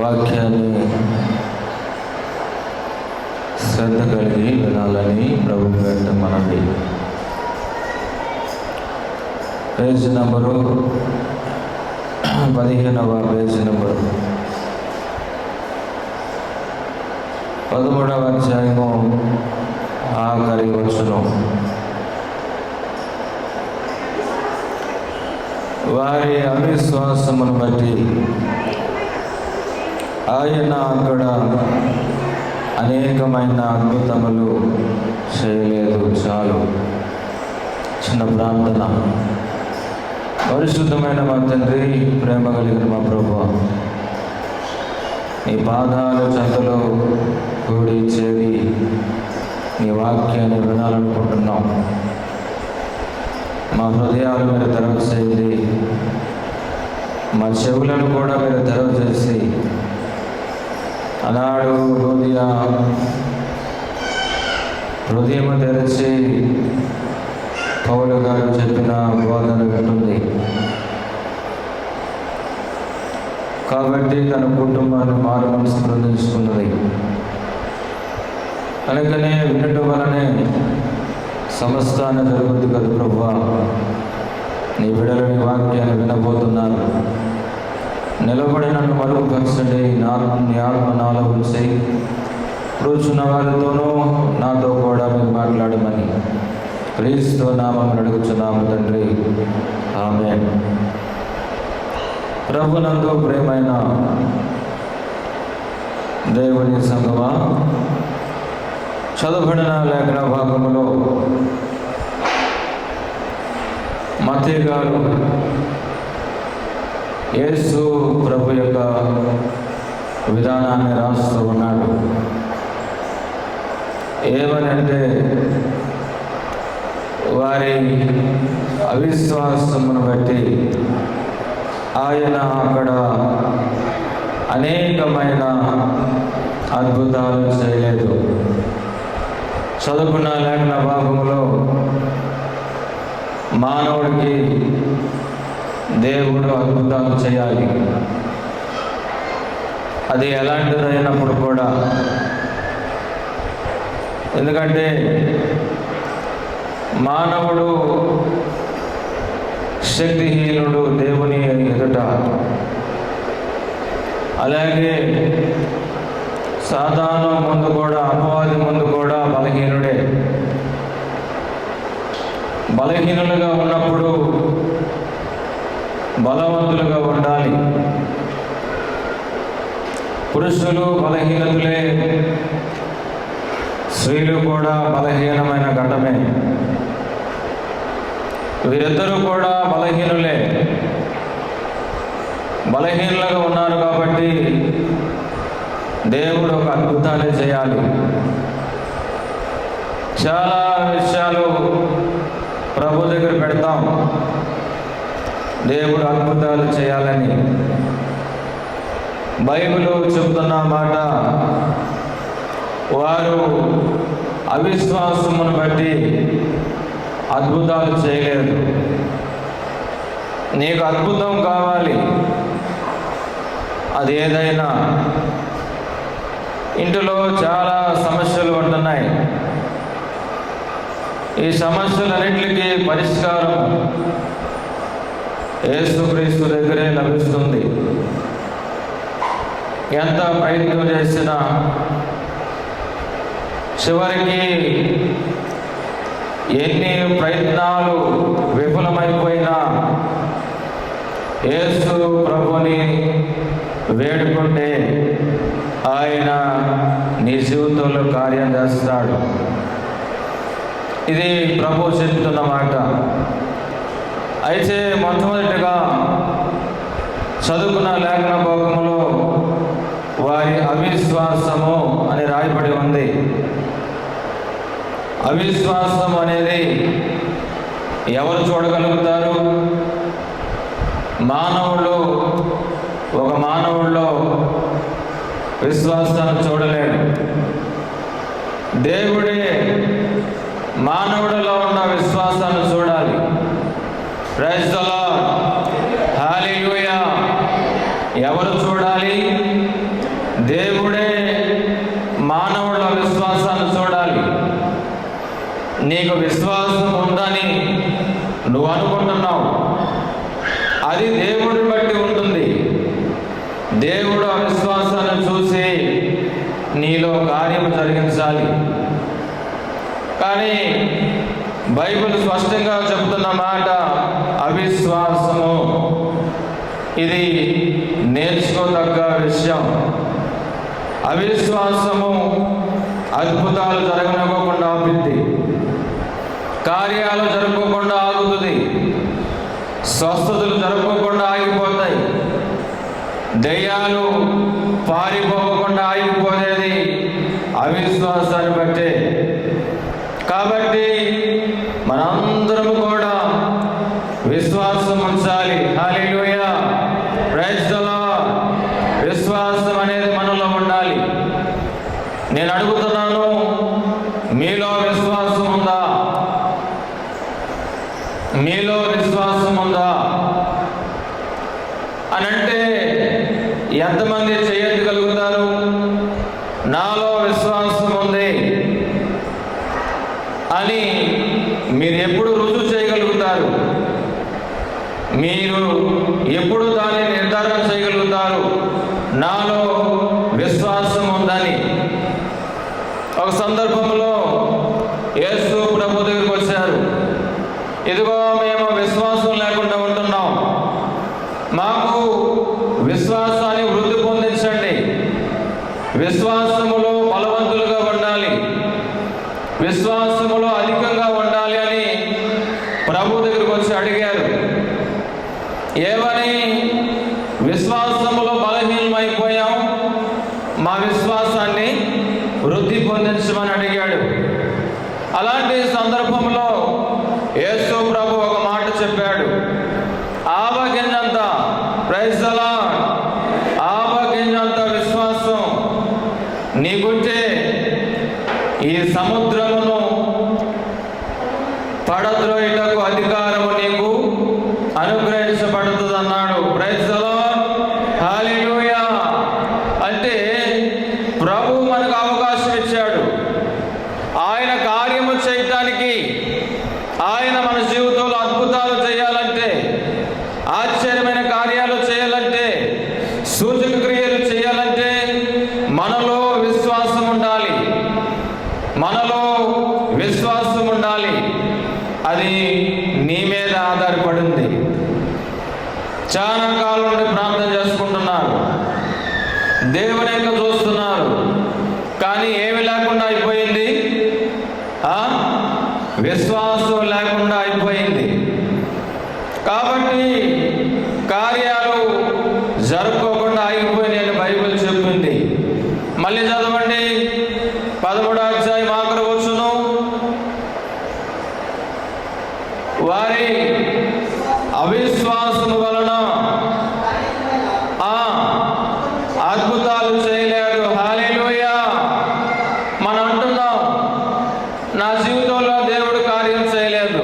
వాక్యాన్ని శ్రద్ధ కలిగి వినాలని ప్రభు పేరిట మనవి. పేజ్ నంబరు 15వ పేజ్ నంబరు 13వ అధ్యాయము ఆఖరి వచనం. వారి అవిశ్వాసమును బట్టి ఆయన అక్కడ అనేకమైన అద్భుతములు చేయలేదు. చాలు. చిన్న ప్రార్థన. పరిశుద్ధమైన మా తండ్రి, ప్రేమ కలిగిన మా ప్రభువా, నీ పాదాల చెంతలో కూడి చేరి నీ వాక్యాన్ని వినాలనుకుంటున్నాం. మా హృదయాలు మీరు తెరవ చేయండి, మా చెవులను కూడా మీరు తెరవ చేసి ఆనాడు హృదయం తెరిచి పౌలు గారు చెప్పిన బోధన వింటుంది. కాబట్టి తన కుటుంబాన్ని మారు మనసు ప్రదర్శించుకున్నది. కనుకనే వినటం వలనే సమస్తాన్ని జరుగుతుంది కదా ప్రభువా. నీ బిడ్డలని వాక్యాన్ని వినబోతున్నారు. నిలబడి నన్ను మరుగుపరచండి. నీ ఆత్మ నాలో ఉంచి కూర్చున్న వారితోనూ నాతో కూడా మీరు మాట్లాడమని క్రీస్తు నామమున అడుగుచున్నాము తండ్రి, ఆమేన్. ప్రభునందు ప్రియమైన దేవుని సంగమా, చదువుబడిన లేఖన భాగములో మత్తయి గారు యేసు ప్రభు యొక్క విధానాన్ని రాస్తూ ఉన్నాడు. ఏమని అంటే, వారి అవిశ్వాసమును బట్టి ఆయన అక్కడ అనేకమైన అద్భుతాలు చేయలేదు. చదువుకున్న లేఖన భాగంలో మానవుడికి దేవుడు అద్భుతాలు చేయాలి. అది ఎలాంటిదైనప్పుడు కూడా, ఎందుకంటే మానవుడు శక్తిహీనుడు దేవుని ఎదుట. అలాగే సాధారణ ముందు కూడా, అపవాది ముందు కూడా బలహీనుడే. బలహీనులుగా ఉన్నప్పుడు బలవంతులుగా ఉండాలి. పురుషులు బలహీనతులే, స్త్రీలు కూడా బలహీనమైన ఘటమే. వీరిద్దరూ కూడా బలహీనులే. బలహీనులుగా ఉన్నారు కాబట్టి దేవుడు ఒక అద్భుతాన్ని చేయాలి. చాలా విషయాలు ప్రభు దగ్గర పెడతాం, దేవుడు అద్భుతాలు చేయాలని. బైబిల్ చెబుతున్న మాట, వారు అవిశ్వాసమును బట్టి అద్భుతాలు చేయలేదు. నీకు అద్భుతం కావాలి, అది ఏదైనా. ఇంటిలో చాలా సమస్యలు ఉంటున్నాయి. ఈ సమస్యలన్నింటికి పరిష్కారం యేసుక్రీస్తు దగ్గరే లభిస్తుంది. ఎంత ప్రయత్నం చేసినా చివరికి ఎన్ని ప్రయత్నాలు విఫలమైపోయినా యేసు ప్రభుని వేడుకుంటే ఆయన నీ జీవితంలో కార్యం చేస్తాడు. ఇది ప్రభు చెప్తున్న మాట. అయితే మొట్టమొదటిగా చదువుకున్న లేఖన భాగంలో వారి అవిశ్వాసము అని రాయబడి ఉంది. అవిశ్వాసం అనేది ఎవరు చూడగలుగుతారు? మానవుడు ఒక మానవుల్లో విశ్వాసాన్ని చూడలేడు. దేవుడే మానవుడిలో ఉన్న విశ్వాసాన్ని చూడాలి. ప్రైజ్ ది లార్డ్, హల్లెలూయా. ఎవరు చూడాలి? దేవుడే మానవుల విశ్వాసాన్ని చూడాలి. నీకు విశ్వాసం ఉందని నువ్వు అనుకుంటున్నావు, అది దేవుడిని బట్టి ఉంటుంది. దేవుడు ఆ విశ్వాసాన్ని చూసి నీలో కార్యం జరిగించాలి. కానీ బైబిల్ స్పష్టంగా చెబుతున్న మాట అవిశ్వాసము. ఇది నేర్చుకోదగ్గ విషయం. అవిశ్వాసము అద్భుతాలు జరగనివ్వకుండా ఆపుద్ది, కార్యాలు జరగకుండా ఆగుతుంది, స్వస్థతలు జరగకుండా ఆగిపోతాయి, దయ్యాలు పారిపోకుండా ఆగిపోయేది అవిశ్వాసాన్ని బట్టే. కాబట్టి మనందరం కూడా విశ్వాసం ఉంచాలి. హల్లెలూయా, ప్రైజ్ ది లార్డ్. విశ్వాసం అనేది మనలో ఉండాలి. నేను అడుగుతున్నాను, మీలో విశ్వాసం ఉందా? మీలో విశ్వాసం ఉందా అని అంటే ఎంతమంది చేయగలుగుతారు? నాలో విశ్వాసం ఉంది అని మీరు ఎప్పుడు రుజువు చేయగలుగుతారు? మీరు ఎప్పుడు దాన్ని నిర్ధారణ చేయగలుగుతారు నాలో విశ్వాసం ఉందని? ఒక సందర్భంలో యేసు ప్రభు దగ్గరికి వచ్చారు. ఇదిగో మేము విశ్వాసం లేకుండా ఉంటున్నాం, మాకు విశ్వాసాన్ని వృద్ధి పొందించండి, విశ్వాసములో బలవంతులుగా ఉండాలి, విశ్వాసములో అధికంగా ఉండాలి అని ప్రభు దగ్గరికి వచ్చి అడిగారు. ఏమని? విశ్వాసములో బలహీనమైపోయాం, మా విశ్వాసాన్ని వృద్ధి పొందించమని అడిగాడు. అలాంటి సందర్భంలో యేసు ప్రభు ఒక మాట చెప్పాడు. ఆవగింజంత, ప్రైజ్ ది లార్డ్, ఆవగింజంత విశ్వాసం నీకుంటే ఈ సముద్రమును పడద్రోయుటకు అధికారము నీకు అనుగ్రహించబడుతుంది అన్నాడు. ప్రైజ్ ది లార్డ్, హల్లెలూయా. అంటే ప్రభు మనకు అవకాశం ఇచ్చాడు. ఆయన కార్యము చేయటానికి, ఆయన మన జీవితంలో అద్భుతాలు చేయాలంటే, ఆశ్చర్యమైన కార్యాలు చేయాలంటే, సూచక క్రియలు చేయాలంటే మనలో విశ్వాసం ఉండాలి. మనలో విశ్వాసం ఉండాలి. అది నీ మీద ఆధారపడింది. చాలా కాలం నుండి ప్రార్థన చేసుకుంటున్నారు, దేవుని యొక్క చూస్తున్నారు, కానీ ఏమి లేకుండా అయిపోయింది? విశ్వాసం లేకుండా అయిపోయింది. కాబట్టి కార్యాలు జరుపుకోకుండా ఆగిపోయినాయని బైబిల్ చెప్పింది. మళ్ళీ చదవండి, 13వ అధ్యాయం ఆఖరి వచనం. వారి అవిశ్వాసము వలన అద్భుతాలు చేయలేడు. హల్లెలూయా. మనం అంటున్నాం, నా జీవితంలో దేవుడు కార్యం చేయలేదు.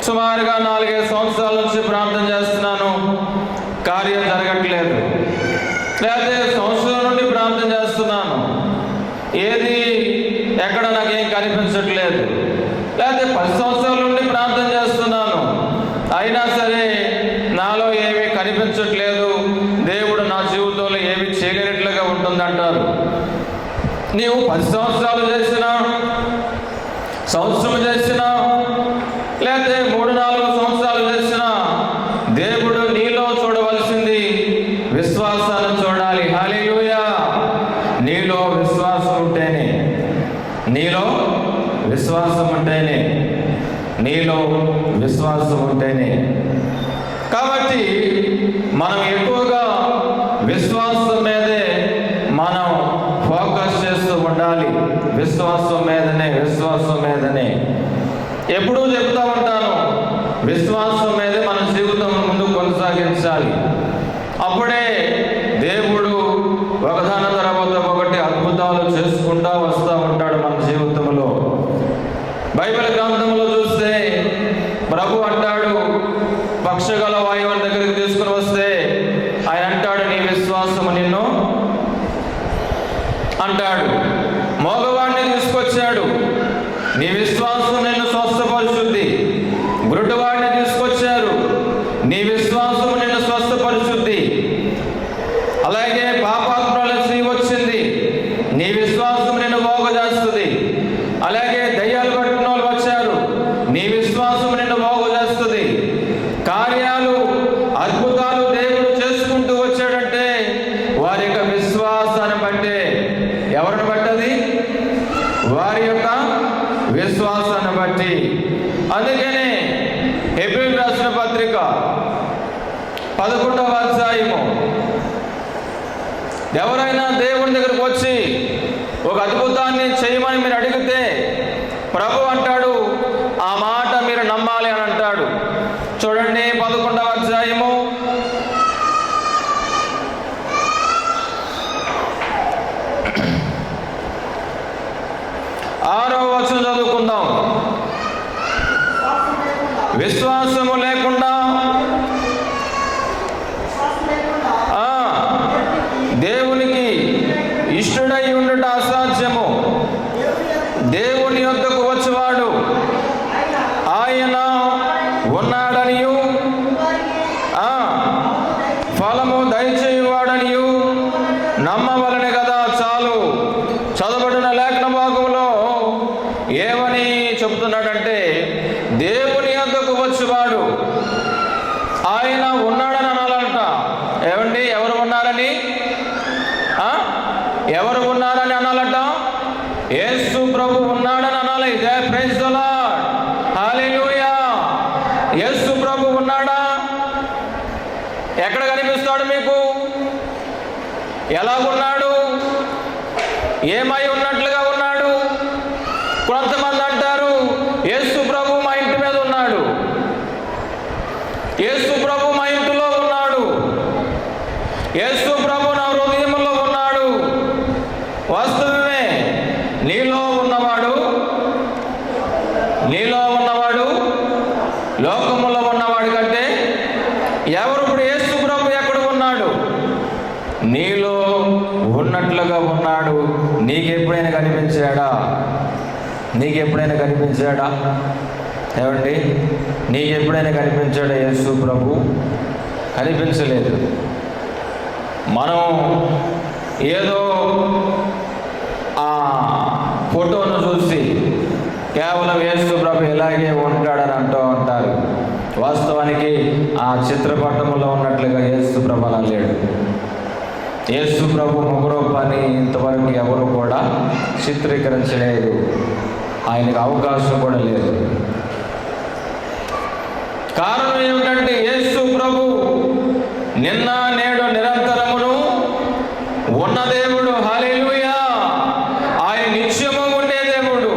సుమారుగా 4-5 సంవత్సరాల నుంచి ప్రార్థన చేస్తున్నాను, కార్యం జరగట్లేదు. లేకపోతే సంవత్సరం నుండి ప్రార్థన చేస్తున్నాను, ఏది ఎక్కడ నాకేం కనిపించట్లేదు. లేకపోతే 10 సంవత్సరాల నుండి ప్రార్థన చేస్తున్నాను, అయినా సరే నాలో ఏమీ కనిపించట్లేదు, దేవుడు నా జీవితంలో ఏమి చేయలేనట్లుగా ఉంటుందంటారు. నీవు 10 సంవత్సరాలు చేసినా, సంవత్సరం చేసినా, లేకపోతే 3-4 సంవత్సరాలు చేసినా, దేవుడు నీలో చూడవలసింది విశ్వాసాన్ని చూడాలి. హల్లెలూయా. నీలో విశ్వాసం ఉంటేనే, నీలో విశ్వాసం ఉంటేనే, నీలో విశ్వాసం ఉంటేనే. కాబట్టి మనం ఎక్కువగా విశ్వాసం మీదే మనం ఫోకస్ చేస్తూ ఉండాలి. విశ్వాసం మీదనే, విశ్వాసం మీదనే. ఎప్పుడూ చెప్తా ఉంటాను, విశ్వాసం మీదే మన జీవితం ముందు కొనసాగించాలి. అప్పుడే దేవుడు ఒకదాని తర్వాత ఒకటి అద్భుతాలు చేసుకుంటూ వస్తూ ఉంటాడు మన జీవితంలో. బైబిల్ గ్రంథంలో చూస్తే ప్రభు అంటాడు, పక్షగల వాయువుని దగ్గరికి తీసుకుని వస్తే ఆయన అంటాడు, నీ విశ్వాసము నిన్ను అధ్యాయము. ఎవరైనా దేవుని దగ్గరకు వచ్చి ఒక అద్భుతాన్ని చేయమని మీరు అడిగితే ప్రభు అంటాడు, ఆ మాట మీరు నమ్మాలి అని అంటాడు. చూడండి 11వ అధ్యాయము 6వ వచనం చదువుకుందాం. విశ్వాసము లేకుండా దేవునికి ఇష్టడై ఉండుట అసాధ్యము. దేవుని యొద్దకు వచ్చేవాడు ఆయన ఉన్నాడనియు ఫలము దయచేయువాడనియు నమ్మవలెను కదా. చాలు. చదవబడిన లేఖన భాగంలో ఏమని చెబుతున్నాడంటే, దేవుని యొద్దకు వచ్చేవాడు ఆయన ఉన్నాడని అనాలంట. ఏమండి, ఎవరు ఉన్నారని అనాలట? యేసు ప్రభు ఉన్నాడని అనాలి. ప్రైజ్ ది లార్డ్, హల్లెలూయా. యేసు ప్రభు ఉన్నాడా? ఎక్కడ కనిపిస్తాడు మీకు? ఎలాగున్నాడు? ఏమై ఉన్నట్లుగా ఉన్నాడు? కొంతమంది అంటారు యేసు ప్రభు మా ఇంటి మీద ఉన్నాడు, యేసు ప్రభు మా ఇంటిలో ఉన్నాడు, యేసు ప్రభు నా హృదయంలో ఉన్నాడు. వాస్తవమే. నీలో ఉన్నవాడు లోకములో ఉన్నవాడు కంటే ఎవరు? ఇప్పుడు యేసు ప్రభు ఎక్కడ ఉన్నాడు? నీలో ఉన్నట్లుగా ఉన్నాడు. నీకెప్పుడైనా కనిపించాడా? ఏమండి, నీకెప్పుడైనా కనిపించాడా యేసు ప్రభు? కనిపించలేదు. మనం ఏదో ఆ ఫోటోను చూసి కేవలం యేసు ప్రభు ఇలాగే ఉంటాడని అంటూ ఉంటారు. వాస్తవానికి ఆ చిత్రపటంలో ఉన్నట్లుగా యేసు ప్రభు అలా లేడు. యేసు ప్రభు ముఖరూపాన్ని ఇంతవరకు ఎవరు కూడా చిత్రీకరించలేదు. ఆయనకు అవకాశం కూడా లేదు. కారణం ఏమిటంటే యేసు ప్రభు నిన్న నేడు నిరంతరమును ఉన్న దేవుడు. హల్లెలూయా. ఆయన నిత్యము ఉండే దేవుడు.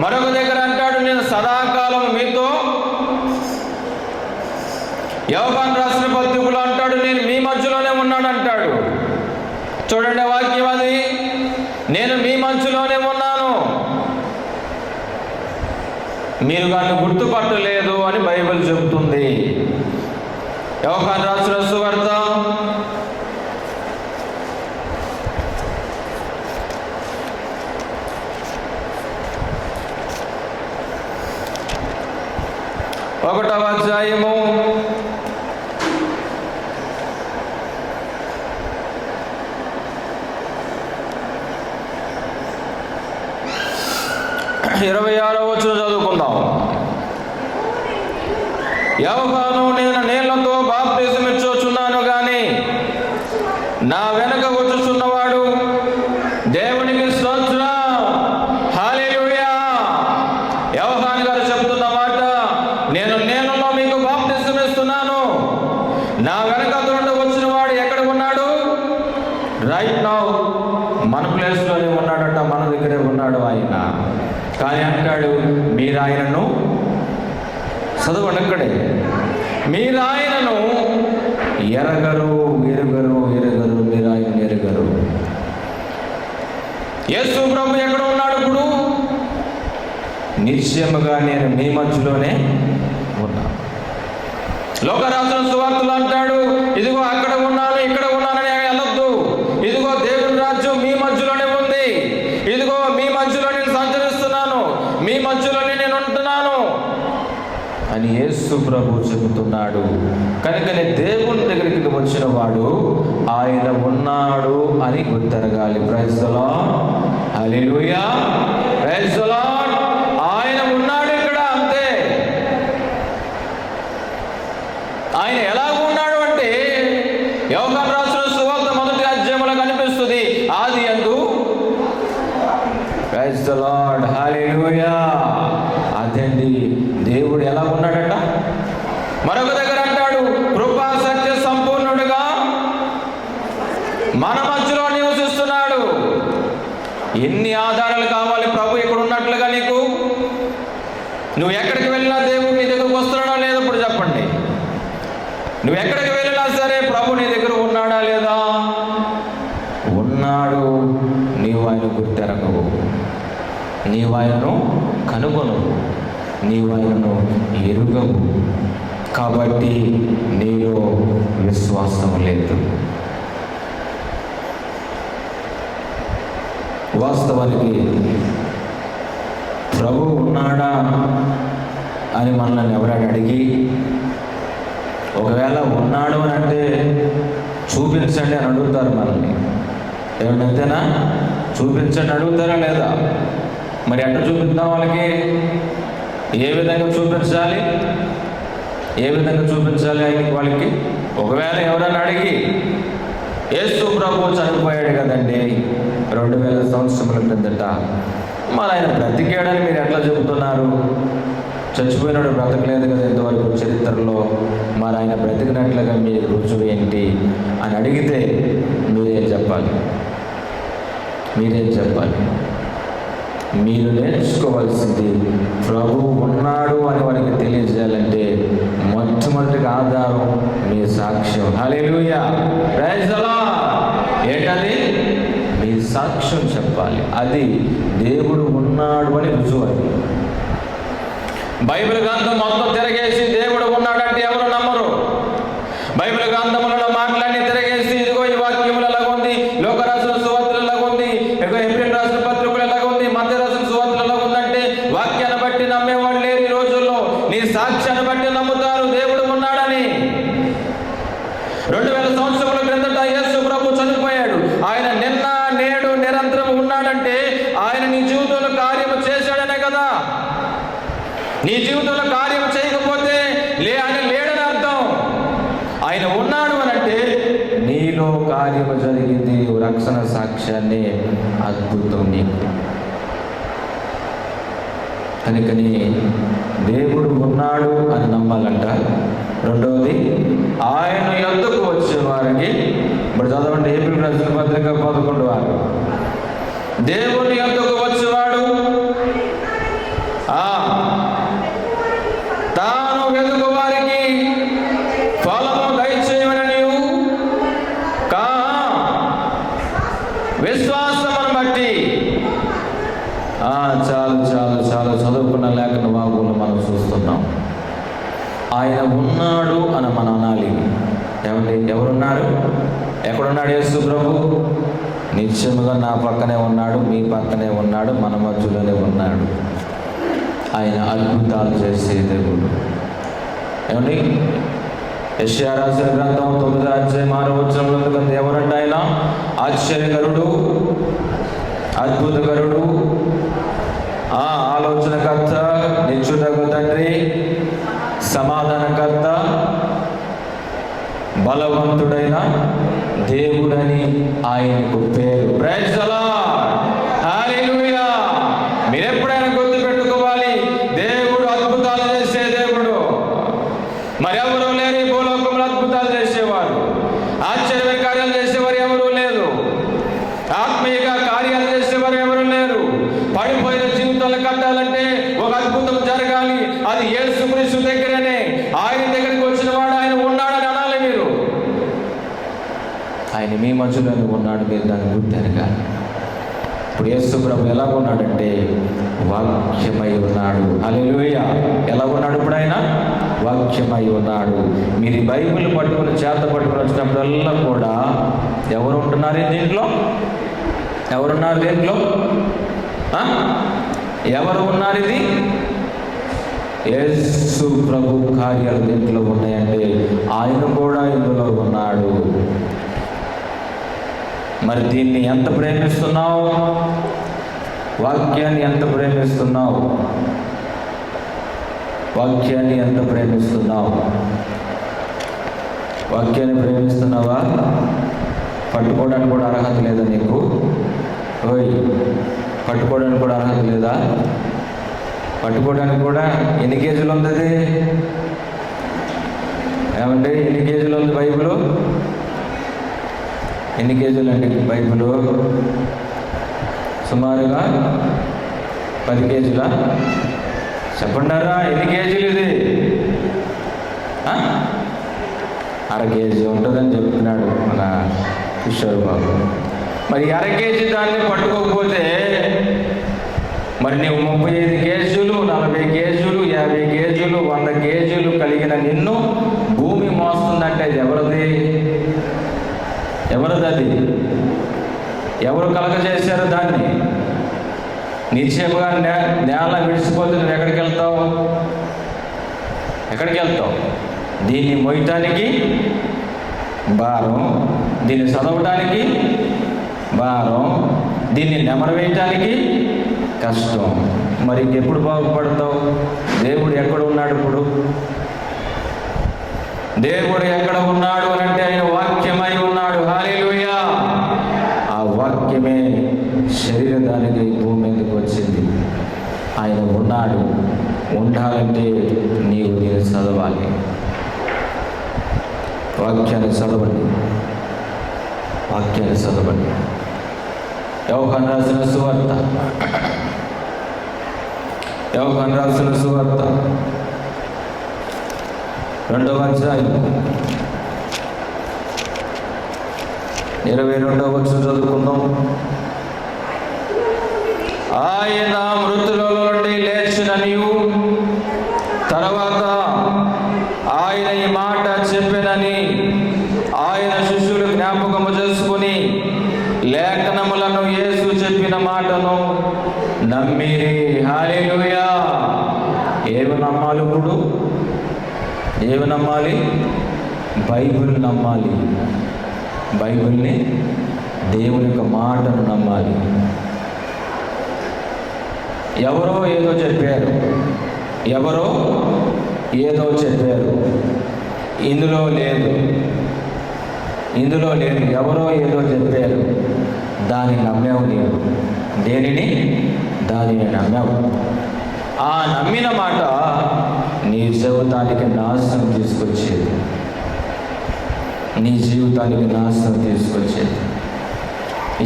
మరొక దగ్గర అంటాడు, నేను సదాకాలం మీతో. యోహాను రాసిన పత్రికలో అంటాడు, నేను మీ మధ్యలోనే ఉన్నాను అంటాడు. చూడండి వాక్యం అది, నేను మీ మధ్యలోనే ఉన్నాను, మీరు కానీ గుర్తుపట్టలేదు అని బైబిల్ చెబుతుంది. యోహాను రాసిన సువార్త 1వ అధ్యాయము 26వ వచనం చదువుకుందాం. యోహాను, నేను నీళ్లతో బాప్తిసం ఇచ్చుచున్నాను గాని నా వెనక వచ్చుచున్నవాడు దేవునికి స్తోత్రం. హల్లెలూయా. యోహాను గారు చెప్తున్న మాట, నేను నీళ్లలో మీకు బాప్తిసం ఇస్తున్నాను, నా వెనక అతడు వచ్చిన వాడు ఎక్కడ ఉన్నాడు? రైట్ నౌ మన ప్లేస్లోనే ఉన్నాడట, మన దగ్గరే ఉన్నాడు ఆయన. కానీ అంటాడు, మీరు ఆయనను చదవండి అక్కడే, మీరు ఆయనను ఎరగరు, మీరు ఆయన ఎరగరు. యేసు ప్రభు ఎక్కడ ఉన్నాడు ఇప్పుడు? నిశ్చయముగా నేను మీ మధ్యలోనే ఉన్నాను. లోకరాజుల సువార్తలు అంటాడు, ఇదిగో అక్కడ ఉన్నాను, ఇక్కడ ఉన్నానని వెళ్ళొద్దు. ఇదిగో దేవుని రాజ్యం మీ మధ్యలోనే ఉంది, ఇదిగో మీ మధ్యలో నేను సంచరిస్తున్నాను, మీ మధ్యలోనే నేను ఉంటున్నాను అని యేసు ప్రభు చెబుతున్నాడు. కనుకనే దేవుని దగ్గరికి వచ్చిన వాడు ఆయన ఉన్నాడు అని గుర్తెరగాలి. Praise the lord, hallelujah, praise the lord. ఆయన ఉన్నాడు ఇక్కడ, అంతే. ఆయన ఎలాగ ఉన్నాడు అంటే యోహాను రాసిన సువార్త 1వ అధ్యాయంలో కనిపిస్తుంది. ఆది యందు, ప్రైజ్ ది లార్డ్, హల్లెలూయా. అదండి దేవుడు ఎలా ఉన్నాడట. మరొక దగ్గర అంటాడు, కృపా సత్య సంపూర్ణుడుగా మన మధ్యలో నివసిస్తున్నాడు. ఎన్ని ఆధారాలు కావాలి ప్రభు ఇక్కడ ఉన్నట్లుగా నీకు? నువ్వు ఎక్కడికి వెళ్ళినా దేవుడు నీ దగ్గరకు వస్తున్నాడా లేదా? ఇప్పుడు చెప్పండి. నువ్వు ఎక్కడికి వెళ్ళినా సరే ప్రభు నీ దగ్గర ఉన్నాడా లేదా? ఉన్నాడు. నీవు ఆయన గుర్తెరగవు, నీవు ఆయనను కనుగొనవు, నీవు ఆయనను ఎరుగవు. కాబట్టి నీలో విశ్వాసం లేదు. వాస్తవానికి ప్రభు ఉన్నాడా అని మనల్ని ఎవరైనా అడిగి, ఒకవేళ ఉన్నాడు అని అంటే చూపించండి అని అడుగుతారు మనల్ని. ఏమన్నా అంతేనా? చూపించండి అడుగుతారా లేదా? మరి ఎట్లా చూపిద్దాం వాళ్ళకి? ఏ విధంగా చూపించాలి? ఏ విధంగా చూపించాలి ఆయనకి వాళ్ళకి? ఒకవేళ ఎవరైనా అడిగి, యేసు ప్రభు చనిపోయాడు కదండి 2000 సంవత్సరముల క్రిందట, మరి ఆయన బ్రతికాడని మీరు ఎట్లా చెబుతున్నారు? చచ్చిపోయినాడు బ్రతకలేదు కదా ఇంతవరకు చరిత్రలో, మరి ఆయన బ్రతికినట్లుగా మీ రుజువు ఏంటి అని అడిగితే మీరేం చెప్పాలి? మీరేం చెప్పాలి? మీరు నేర్చుకోవాల్సింది ప్రభు ఉన్నాడు అని వారికి తెలియజేయాలంటే మొట్టమొదటిగా ఆధారం మీ సాక్ష్యం. హల్లెలూయా, ప్రైజ్ ది లార్డ్. ఏంటది? మీ సాక్ష్యం చెప్పాలి. అది దేవుడు ఉన్నాడు అని రుజువు. అది బైబిల్ గ్రంథం మొత్తం తిరగేసి దేవుడు ఉన్నాడంటే ఎవరు నమ్మరు. బైబిల్ గ్రంథములలో మాటలన్నీ తిరగేసి ఇదిగో ఈ వాక్యములు ఎలాగ ఉంది, లోక రాసిన సువార్తలు ఎలాగ ఉంది, ఇదిగో ఏప్రిల్ రాసిన పత్రికలు ఎలాగ ఉంది, మధ్య రాసిన సువార్తలు ఎలాగ ఉందంటే వాక్యాన్ని బట్టి నమ్మేవాళ్ళు లేరు ఈ రోజుల్లో. నీ సాక్ష్యాన్ని బట్టి నమ్ముతారు దేవుడు ఉన్నాడని. 2000 సంవత్సరముల క్రిందట యేసు ప్రభు చనిపోయాడు. ఆయన నిన్న నేడు నిరంతరం ఉన్నాడంటే ఆయన నీ జీవితంలో కార్యము చేశాడనే కదా. నీ జీవితంలో కార్యం చేయకపోతే ఆయన లేడని అర్థం. ఆయన ఉన్నాడు అని అంటే నీలో కార్యము జరిగింది. రక్షణ సాక్ష్యాన్ని అద్భుతం నీకు. కనుకని దేవుడు ఉన్నాడు అని నమ్మాలంట. రెండవది, ఆయన యొద్దకు వచ్చే వారికి, ఇప్పుడు చదవండి ఏప్రిల్ రాసిన పత్రిక 11 దేవుని యొద్దకు వచ్చేవాడు తాను వెతుకు వారికి ఫలము దయచేయమని విశ్వాసమును బట్టి. చాలు చాలు చాలు చదువుకున్న లేఖన భాగంలో మనం చూస్తున్నాం. ఆయన ఉన్నాడు అని మనం అనాలి. ఏమండి? ఎవరున్నారు? ఎక్కడున్నాడు యేసు ప్రభు? నిత్యముగా నా పక్కనే ఉన్నాడు, మీ పక్కనే ఉన్నాడు, మన మధ్యలోనే ఉన్నాడు. ఆయన అద్భుతాలు చేసే దేవుడు. ఏమండి? యెషయా రాసిన గ్రంథం 9వ అధ్యాయం 6వ వచనంలో ఎవరంటే ఆయన ఆశ్చర్యకరుడు, అద్భుతకరుడు, ఆలోచనకర్త, నిత్యుడగు తండ్రి, సమాధానకర్త, బలవంతుడైన దేవుడని ఆయనకు పేరు. ప్రైజ్ ది లార్డ్, హల్లెలూయా. మీరు ఎప్పుడైనా గుర్తు పెట్టుకోవాలి, దేవుడు అద్భుతాలు చేసే దేవుడు. మరెవరూ లేరు ఈ భూలోకంలో అద్భుతాలు చేసేవారు, ఆశ్చర్య కార్యాలు చేసేవారు ఎవరూ లేరు, ఆత్మీయంగా కార్యాలు చేసేవారు ఎవరు లేరు. పడిపోయిన జీవితాలు కట్టాలంటే ఒక అద్భుతం జరగాలి. అది యేసుక్రీస్తు దగ్గరనే. ఆయన దగ్గరికి వచ్చిన వాడు ఆయన ఉన్నాడని అనాలి మీరు. ఆయన మీ మధ్యలోనే ఉన్నాడు, మీరు దాన్ని గుర్తెరగాలి. ఇప్పుడు యేసు ప్రభు ఎలా ఉన్నాడంటే వాక్యమై ఉన్నాడు. హల్లెలూయా. ఎలా ఉన్నాడు ఇప్పుడు ఆయన? వాక్యమై ఉన్నాడు. మీరు ఈ బైబిల్ పట్టుకుని చేత పట్టుకుని వచ్చినప్పుడల్లా కూడా ఎవరు ఉంటున్నారు దీంట్లో? ఎవరున్నారు దీంట్లో? ఎవరు ఉన్నారు? ఇది యేసు ప్రభు కార్యాలు దీంట్లో ఉన్నాయంటే ఆయన కూడా ఇందులో ఉన్నాడు. మరి దీన్ని ఎంత ప్రేమిస్తున్నావు? వాక్యాన్ని ఎంత ప్రేమిస్తున్నావు? వాక్యాన్ని ఎంత ప్రేమిస్తున్నావు? వాక్యాన్ని ప్రేమిస్తున్నావా? పట్టుకోవడానికి కూడా అర్హత లేదా నీకు? పట్టుకోవడానికి కూడా అర్హత లేదా? పట్టుకోవడానికి కూడా ఎన్ని కేజీలు ఉంది అది? ఏమంటే ఎన్ని కేజీలు ఉంది బైబిల్? ఎన్ని కేజీలు అండి బైబిల్? సుమారుగా 10 కేజీలా? చెప్పండారా, ఎన్ని కేజీలు ఇది? అర కేజీ ఉంటుందని చెప్తున్నాడు మన కిషోర్ బాబు. మరి అర కేజీ దాన్ని పట్టుకోకపోతే మరి నీవు 35 కేజీలు, 40 కేజీలు, 50 కేజీలు, 100 కేజీలు కలిగిన నిన్ను భూమి మోస్తుందంటే ఎవరిది? అది ఎవరు కలగజేశారు దాన్ని? నిశ్చయముగా నేల విడిచిపోతే నువ్వు ఎక్కడికి వెళ్తావు? దీన్ని మోయటానికి భారం, దీన్ని చదవటానికి భారం, దీన్ని నెమరు వేయటానికి కష్టం. మరి ఇంకెప్పుడు బాగుపడతావు? దేవుడు ఎక్కడ ఉన్నాడు? ఇప్పుడు దేవుడు ఎక్కడ ఉన్నాడు అంటే ఆయన వాక్యమై ఉన్నాడు. హల్లెలూయా! ఆ వాక్యమే శరీరధారికి భూమి మీదకి వచ్చింది. ఆయన ఉన్నాడు. ఉండాలంటే నేను చదవాలి. వాక్యాన్ని చదవండి. యోహాను రాసిన సువార్త 2వ అధ్యాయం 22వ వచనం చదువుకుందాం. ఆయన మృతులలో నుండి లేచిననియు తర్వాత ఆయన ఈ మాట చెప్పెనని ఆయన శిష్యులు జ్ఞాపకము చేసుకుని లేఖనములను యేసు చెప్పిన మాటను నమ్మిరి. హల్లెలూయా! ఏమి నమ్మాలి ఇప్పుడు? ఏమి నమ్మాలి? బైబిల్ నమ్మాలి. బైబిల్ని, దేవుని యొక్క మాటను నమ్మాలి. ఎవరో ఏదో చెప్పారు, ఇందులో లేదు. ఎవరో ఏదో చెప్పారు, దాన్ని నమ్మావు నీవు. దేనిని? దానిని నమ్మావు. ఆ నమ్మిన మాట నీ జీవితానికి నాశనం తీసుకొచ్చేది.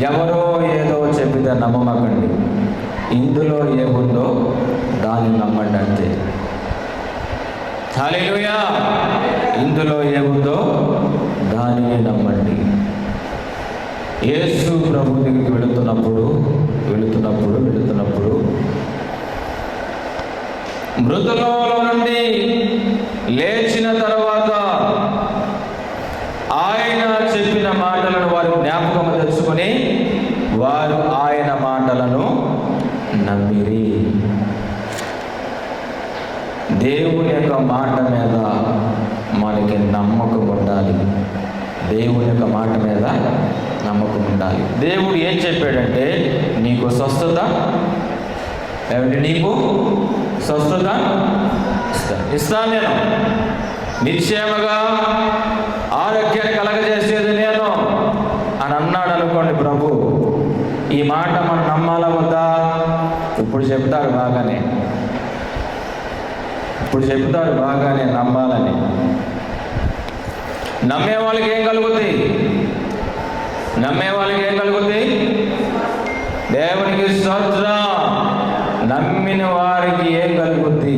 ఎవరో ఏదో చెప్పితే నమ్మకండి. ఇందులో ఏముందో దాన్ని నమ్మండి అంతే. హల్లెలూయా! ఇందులో ఏముందో దానిని నమ్మండి. యేసు ప్రభు దగ్గరికి వెళుతున్నప్పుడు మృతులలో నుండి లేచిన తర్వాత ఆయన చెప్పిన మాటలను వారు జ్ఞాపకం తెచ్చుకొని వారు ఆయన మాటలను నమ్మిరి. దేవుని యొక్క మాట మీద మనకి నమ్మకం ఉండాలి. దేవుడు ఏం చెప్పాడంటే నీకు స్వస్థత ఇస్తాను నేను, నిశ్చయముగా ఆరోగ్యాన్ని కలగజేసేది నేను అని అన్నాడు అనుకోండి ప్రభు. ఈ మాట మనం నమ్మాలా వద్దా? ఇప్పుడు చెప్తారు బాగానే నమ్మాలని. నమ్మే వాళ్ళకి ఏం కలుగుతుంది? దేవునికి స్తోత్రం. నమ్మిన వారికి ఏం కలుగుద్ది?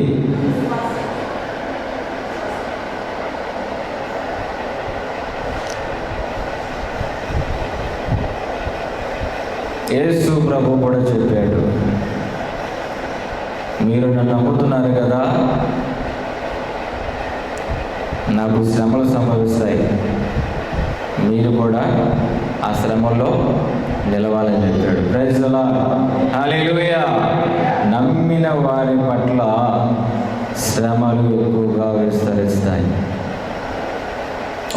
యేసు ప్రభు కూడా చెప్పాడు, మీరు నన్ను నమ్ముతున్నారు కదా, నాకు శ్రమలు సంభవిస్తాయి, మీరు కూడా ఆ శ్రమల్లో నిలవాలని చెప్పాడు. Praise the lord. హల్లెలూయా! నమ్మిన వారి పట్ల శ్రమలు ఎక్కువగా విస్తరిస్తాయి.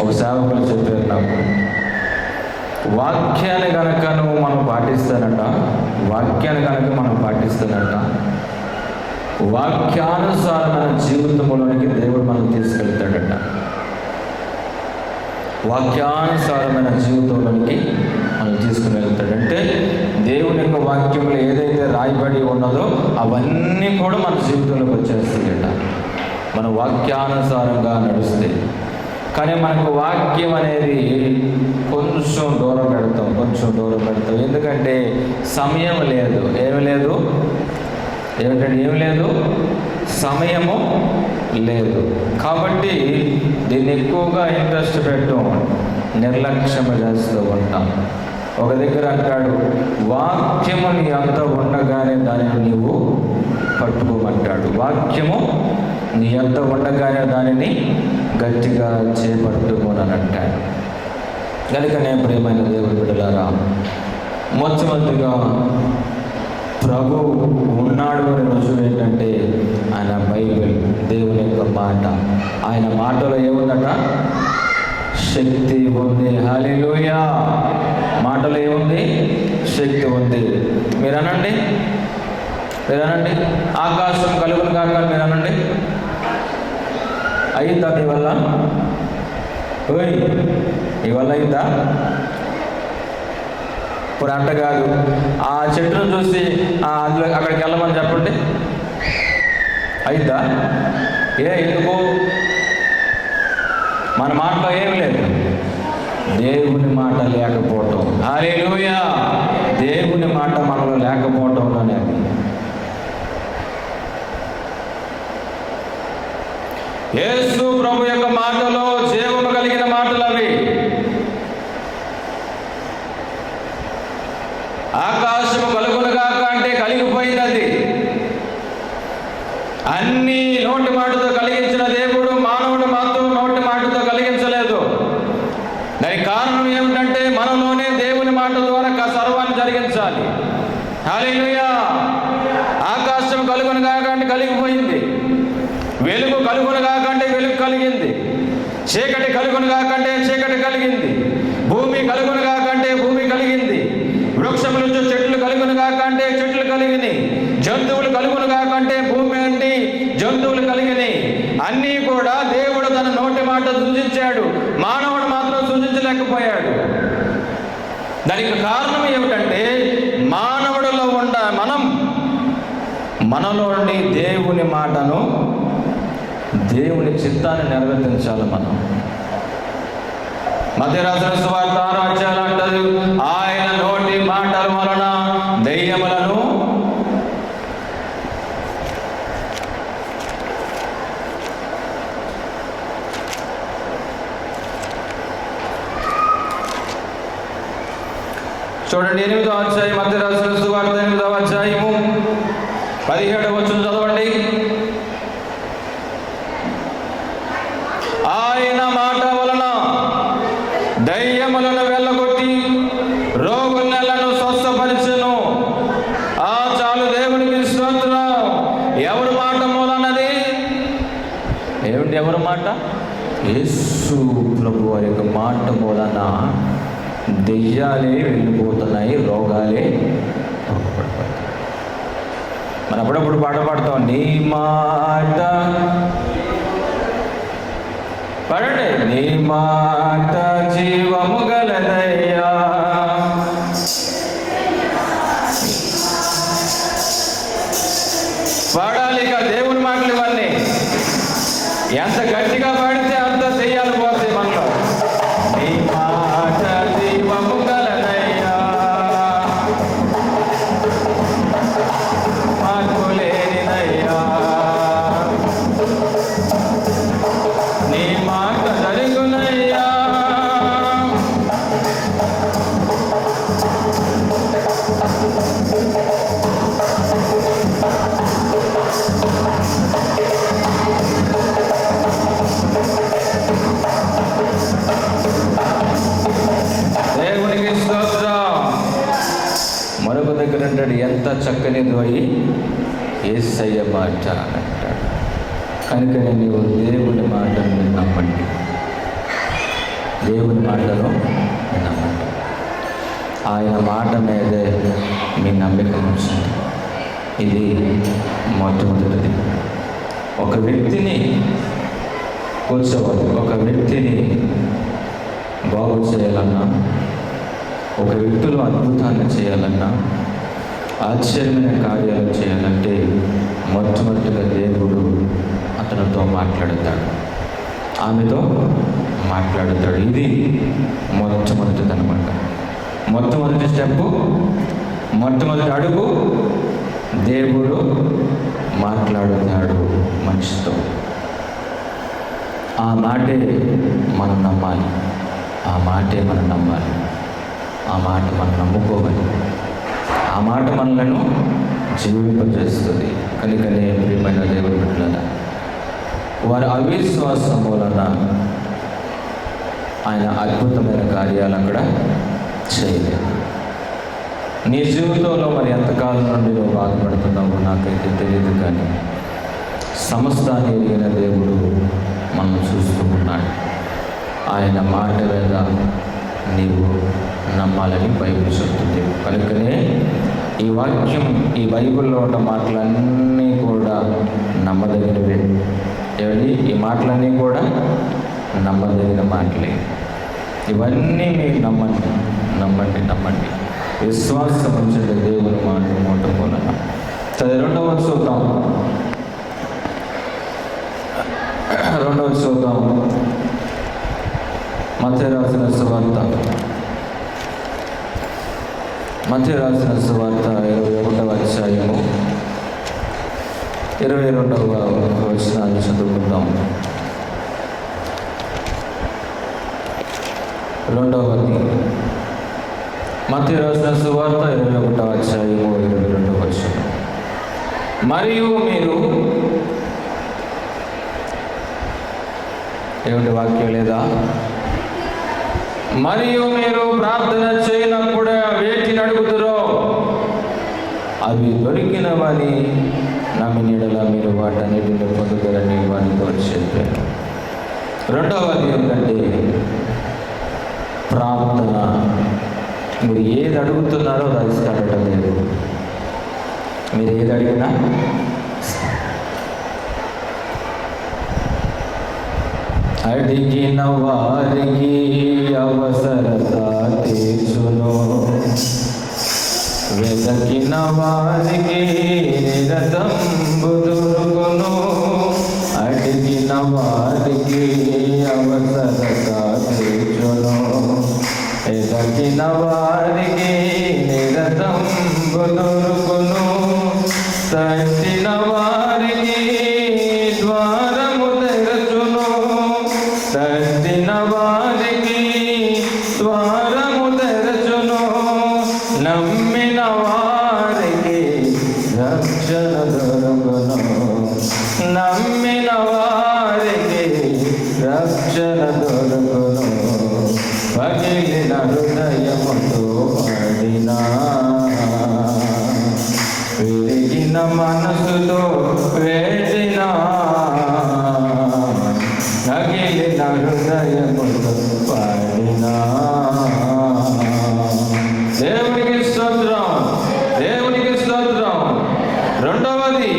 ఒక సేవకులు చెప్పారు నాకు, వాక్యాన్ని కనుక మనం పాటిస్తానంట, వాక్యానుసారమైన జీవితంలోనికి దేవుడు మనం తీసుకెళ్తాడట. వాక్యానుసారమైన జీవితంలోనికి మనం తీసుకుని వెళ్తాడంటే దేవుని యొక్క వాక్యంలో ఏదైతే రాయబడి ఉన్నదో అవన్నీ కూడా మన జీవితంలోకి వచ్చేస్తాయట, మన వాక్యానుసారంగా నడుస్తే. కానీ మనకు వాక్యం అనేది కొంచెం దూరం సమయం లేదు. ఏమి లేదు? ఏమిటంటే ఏమి లేదు? సమయము లేదు. కాబట్టి దీన్ని ఎక్కువగా ఇంట్రెస్ట్ పెట్టడం, నిర్లక్ష్యం చేస్తూ ఉంటాం. ఒక దగ్గర అంటాడు, వాక్యము నీ అంత ఉండగానే దానిని నీవు పట్టుకోమంటాడు. వాక్యము నీ అంత ఉండగానే దానిని గట్టిగా చేపట్టుకోనని అంటాడు. కనుక నేను ప్రియమైన దేవుని బిడ్డలారా, మొట్టమొదటిగా ప్రభు ఉన్నాడు అని రుజువు ఏంటంటే ఆయన బైబిల్, దేవుని యొక్క మాట. ఆయన మాటలో ఏముందట? శక్తి ఉంది. హల్లెలూయా! మాటలో ఏముంది? శక్తి ఉంది. మీరు అనండి, ఆకాశం కలుగును కాక మీరు అనండి. అయిందా నీ వల్ల? ఓయ్, నీ వల్ల అయిందా? ఇప్పుడు అంట కాదు, ఆ చెట్టును చూసి అందులో అక్కడికి వెళ్ళమని చెప్పండి. అయిందా? ఎందుకు? మన మాటలో ఏమి లేదు, దేవుని మాట లేకపోవటం. హల్లెలూయా! దేవుని మాట మనలో లేకపోవటంలోనే. యేసు ప్రభు యొక్క మాటలో జీవము కలిగిన మాటలు అవి. ఆకాశము కలుగునుగాక అంటే కలిగిపోయింది అది. అన్ని నోటి మాటతో కలిగించిన దేవుడు మానవుడు మాత్రం నోటి మాటతో కలిగించలేదు. దానికి కారణం ఏమిటంటే మనలోనే దేవుని మాట ద్వారా సర్వాన్ని జరిగించాలి. హల్లెలూయా! ఆకాశం కలుగునుగాక అంటే కలిగిపోయింది. వెలుగు కలుగునుగాక అంటే వెలుగు కలిగింది. చీకటి కలుగునుగాక అంటే చీకటి కలిగింది. భూమి కలుగునుగాక అంటే భూమి కలిగింది. వృక్షముల నుంచి చెట్లు కలుగునుగాక అంటే చెట్లు కలిగినాయి. జంతువులు కలుగునుగాక అంటే భూమి అంటే జంతువులు కలిగినాయి. అన్నీ కూడా దేవుడు తన నోటి మాట సృజించాడు. మానవుడు మాత్రం సృజించలేకపోయాడు. దానికి కారణం ఏమిటంటే మానవుడిలో మనలోని దేవుని మాటను, దేవుని చిత్తాన్ని నెరవేర్చాలి. మనం మత్తయి రాసిన సువార్త 6వ అధ్యాయం అంటది, ఆయన నోటి మాటల వలన దెయ్యములను చూడండి. 8వ అధ్యాయం మత్తయి రాసిన సువార్త 8వ అధ్యాయము 17వ వచనం చదవండి. ఆయన మాట వలన దయ్యములను వెళ్ళగొట్టి రోగులను స్వస్థపరిచెను. చాలు, దేవునికి స్తోత్రం. ఎవరి మాట మూలన్నది? ఏమిటి ఎవరి మాట? యేసు ప్రభు వారి యొక్క మాట మూలన దెయ్యాలే వెళ్ళిపోతున్నాయి, రోగాలే పోగొట్టుకుంటున్నాయి. మనం అప్పుడప్పుడు పాట పాడతాం, నీ మాట పడండి, నీ మాట జీవము గలదయ్యా. పాడాలి ఇక దేవుని మాటలు ఇవన్నీ. ఎంత గట్టిగా పాడితే అంత దెయ్యాలు పోతాయి మనలో. నీ మాట జీవము గలదయ్యా, మార్పు లేనిదయ్యా, నీ మాట జరుగునయ్యా. దేవునికి స్తోత్రం. మరొక దగ్గర అంటాడు, ఎంత చక్కని ద్వయి యేసయ్య మాట అంటాడు. కనుకనే నీవు దేవుని మాటను నమ్మండి, దేవుని మాటను నమ్మండి. ఆయన మాట మీదే మీ నమ్మిక ఉంచండి. ఇది మొట్టమొదటిది. ఒక వ్యక్తిని కూర్చోవాలి, ఒక వ్యక్తిని బాగు చేయాలన్నా, ఒక వ్యక్తిలో అద్భుతాన్ని చేయాలన్నా, ఆశ్చర్యమైన కార్యాలు చేయాలంటే మొట్టమొదటిగా దేవుడు అతనితో మాట్లాడతాడు, ఆమెతో మాట్లాడతాడు. ఇది మొట్టమొదటిది అనమాట. మొట్టమొదటి స్టెప్పు మొట్టమొదటి అడుగు, దేవుడు మాట్లాడుతాడు మనిషితో. ఆ మాటే మనం నమ్మాలి, ఆ మాటే మనం నమ్మాలి, ఆ మాట మనం నమ్ముకోవాలి. ఆ మాట మనలను జీవింపజేస్తుంది. కనుకనే ప్రియమైన దేవుని బిడ్డలారా, వారి అవిశ్వాసం వలన ఆయన అద్భుతమైన కార్యాలు అక్కడ చేయలేదు. నీ జీవితంలో మరి ఎంతకాలం నుండి నువ్వు బాధపడుతున్నావు నాకైతే తెలియదు, కానీ సమస్తాన్ని ఎరిగిన దేవుడు మనం చూస్తూ ఉన్నాడు. ఆయన మాట మీద నీవు నమ్మాలని బైబిల్ చెప్తుంది. కనుకనే ఈ వాక్యం, ఈ బైబిల్లో ఉన్న మాటలన్నీ కూడా నమ్మదగినవే. ఏమిటి? ఈ మాటలన్నీ కూడా నమ్మదగిన మాటలే. ఇవన్నీ మీరు నమ్మండి, నమ్మండి, నమ్మండి. విశ్వాసం ఉంచండి దేవుని మాట మూలన. రెండవ చూద్దాం, మత్తయి రాసిన సువార్త 21వ అధ్యాయము 22వ వచనాన్ని చదువుకుందాం. 2వది మత్తయి రాసిన సువార్త 21వ అధ్యాయము 22వ వచనం. మరియు మీరు ఏమిటి వాక్యం లేదా? మరియు మీరు ప్రార్థన చేయనప్పుడు వేటిని అడుగుతారో అవి దొరికినవని నమ్మిన యెడల మీరు వాటన్నిటిని పొందుతారని వారితో చెప్పారు. రెండవది ఏంటంటే ప్రార్థన. మీరు ఏది అడుగుతున్నారో అది ఇస్తాడట దేవుడు. మీరు ఏది అడిగినా అడిగిన వారికి అవసరత తీర్చును, వెదకిన వారికి నిరతంబు దొరుకును. అడిగిన వారికి అవసరత తీర్చును, వెదకిన వారికి నిరతంబు దొరుకును. తట్టిన వారికి ద్వారము తెరచును, తట్టిన వారికి ద్వారము తెరచును. నమ్మిన వారికి రక్షణ దొరుకును, నమ్మిన వారికి రక్షణ దొరుకును. పగిలిన హృదయముతో పడినా, విరిగిన మనసుతో వేడినా, పగిలిన హృదయముతో పడినా. దేవునికి స్తోత్రం, దేవునికి స్తోత్రం. రెండవది,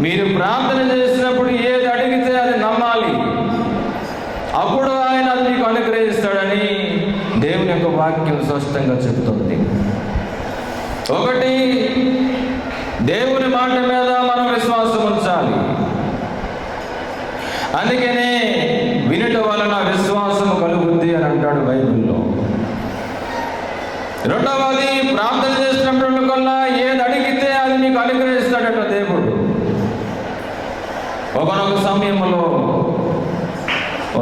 మీరు ప్రార్థన చేసినప్పుడు ఏది అడిగితే అది నమ్మాలి, అప్పుడు ఆయన అది మీకు అనుగ్రహిస్తాడని దేవుని యొక్క వాక్యం స్పష్టంగా చెబుతుంది. ఒకటి, దేవుని మాట మీద మనం విశ్వాసం ఉంచాలి. అందుకనే వినుట వలన విశ్వాసం కలుగుద్ది అని అంటాడు బైబిల్లో. రెండవది, ప్రార్థన చేసినప్పుడు కల్లా ఏది అడిగితే అది నీకు అనుగ్రహిస్తాడట దేవుడు. ఒకనొక సమయంలో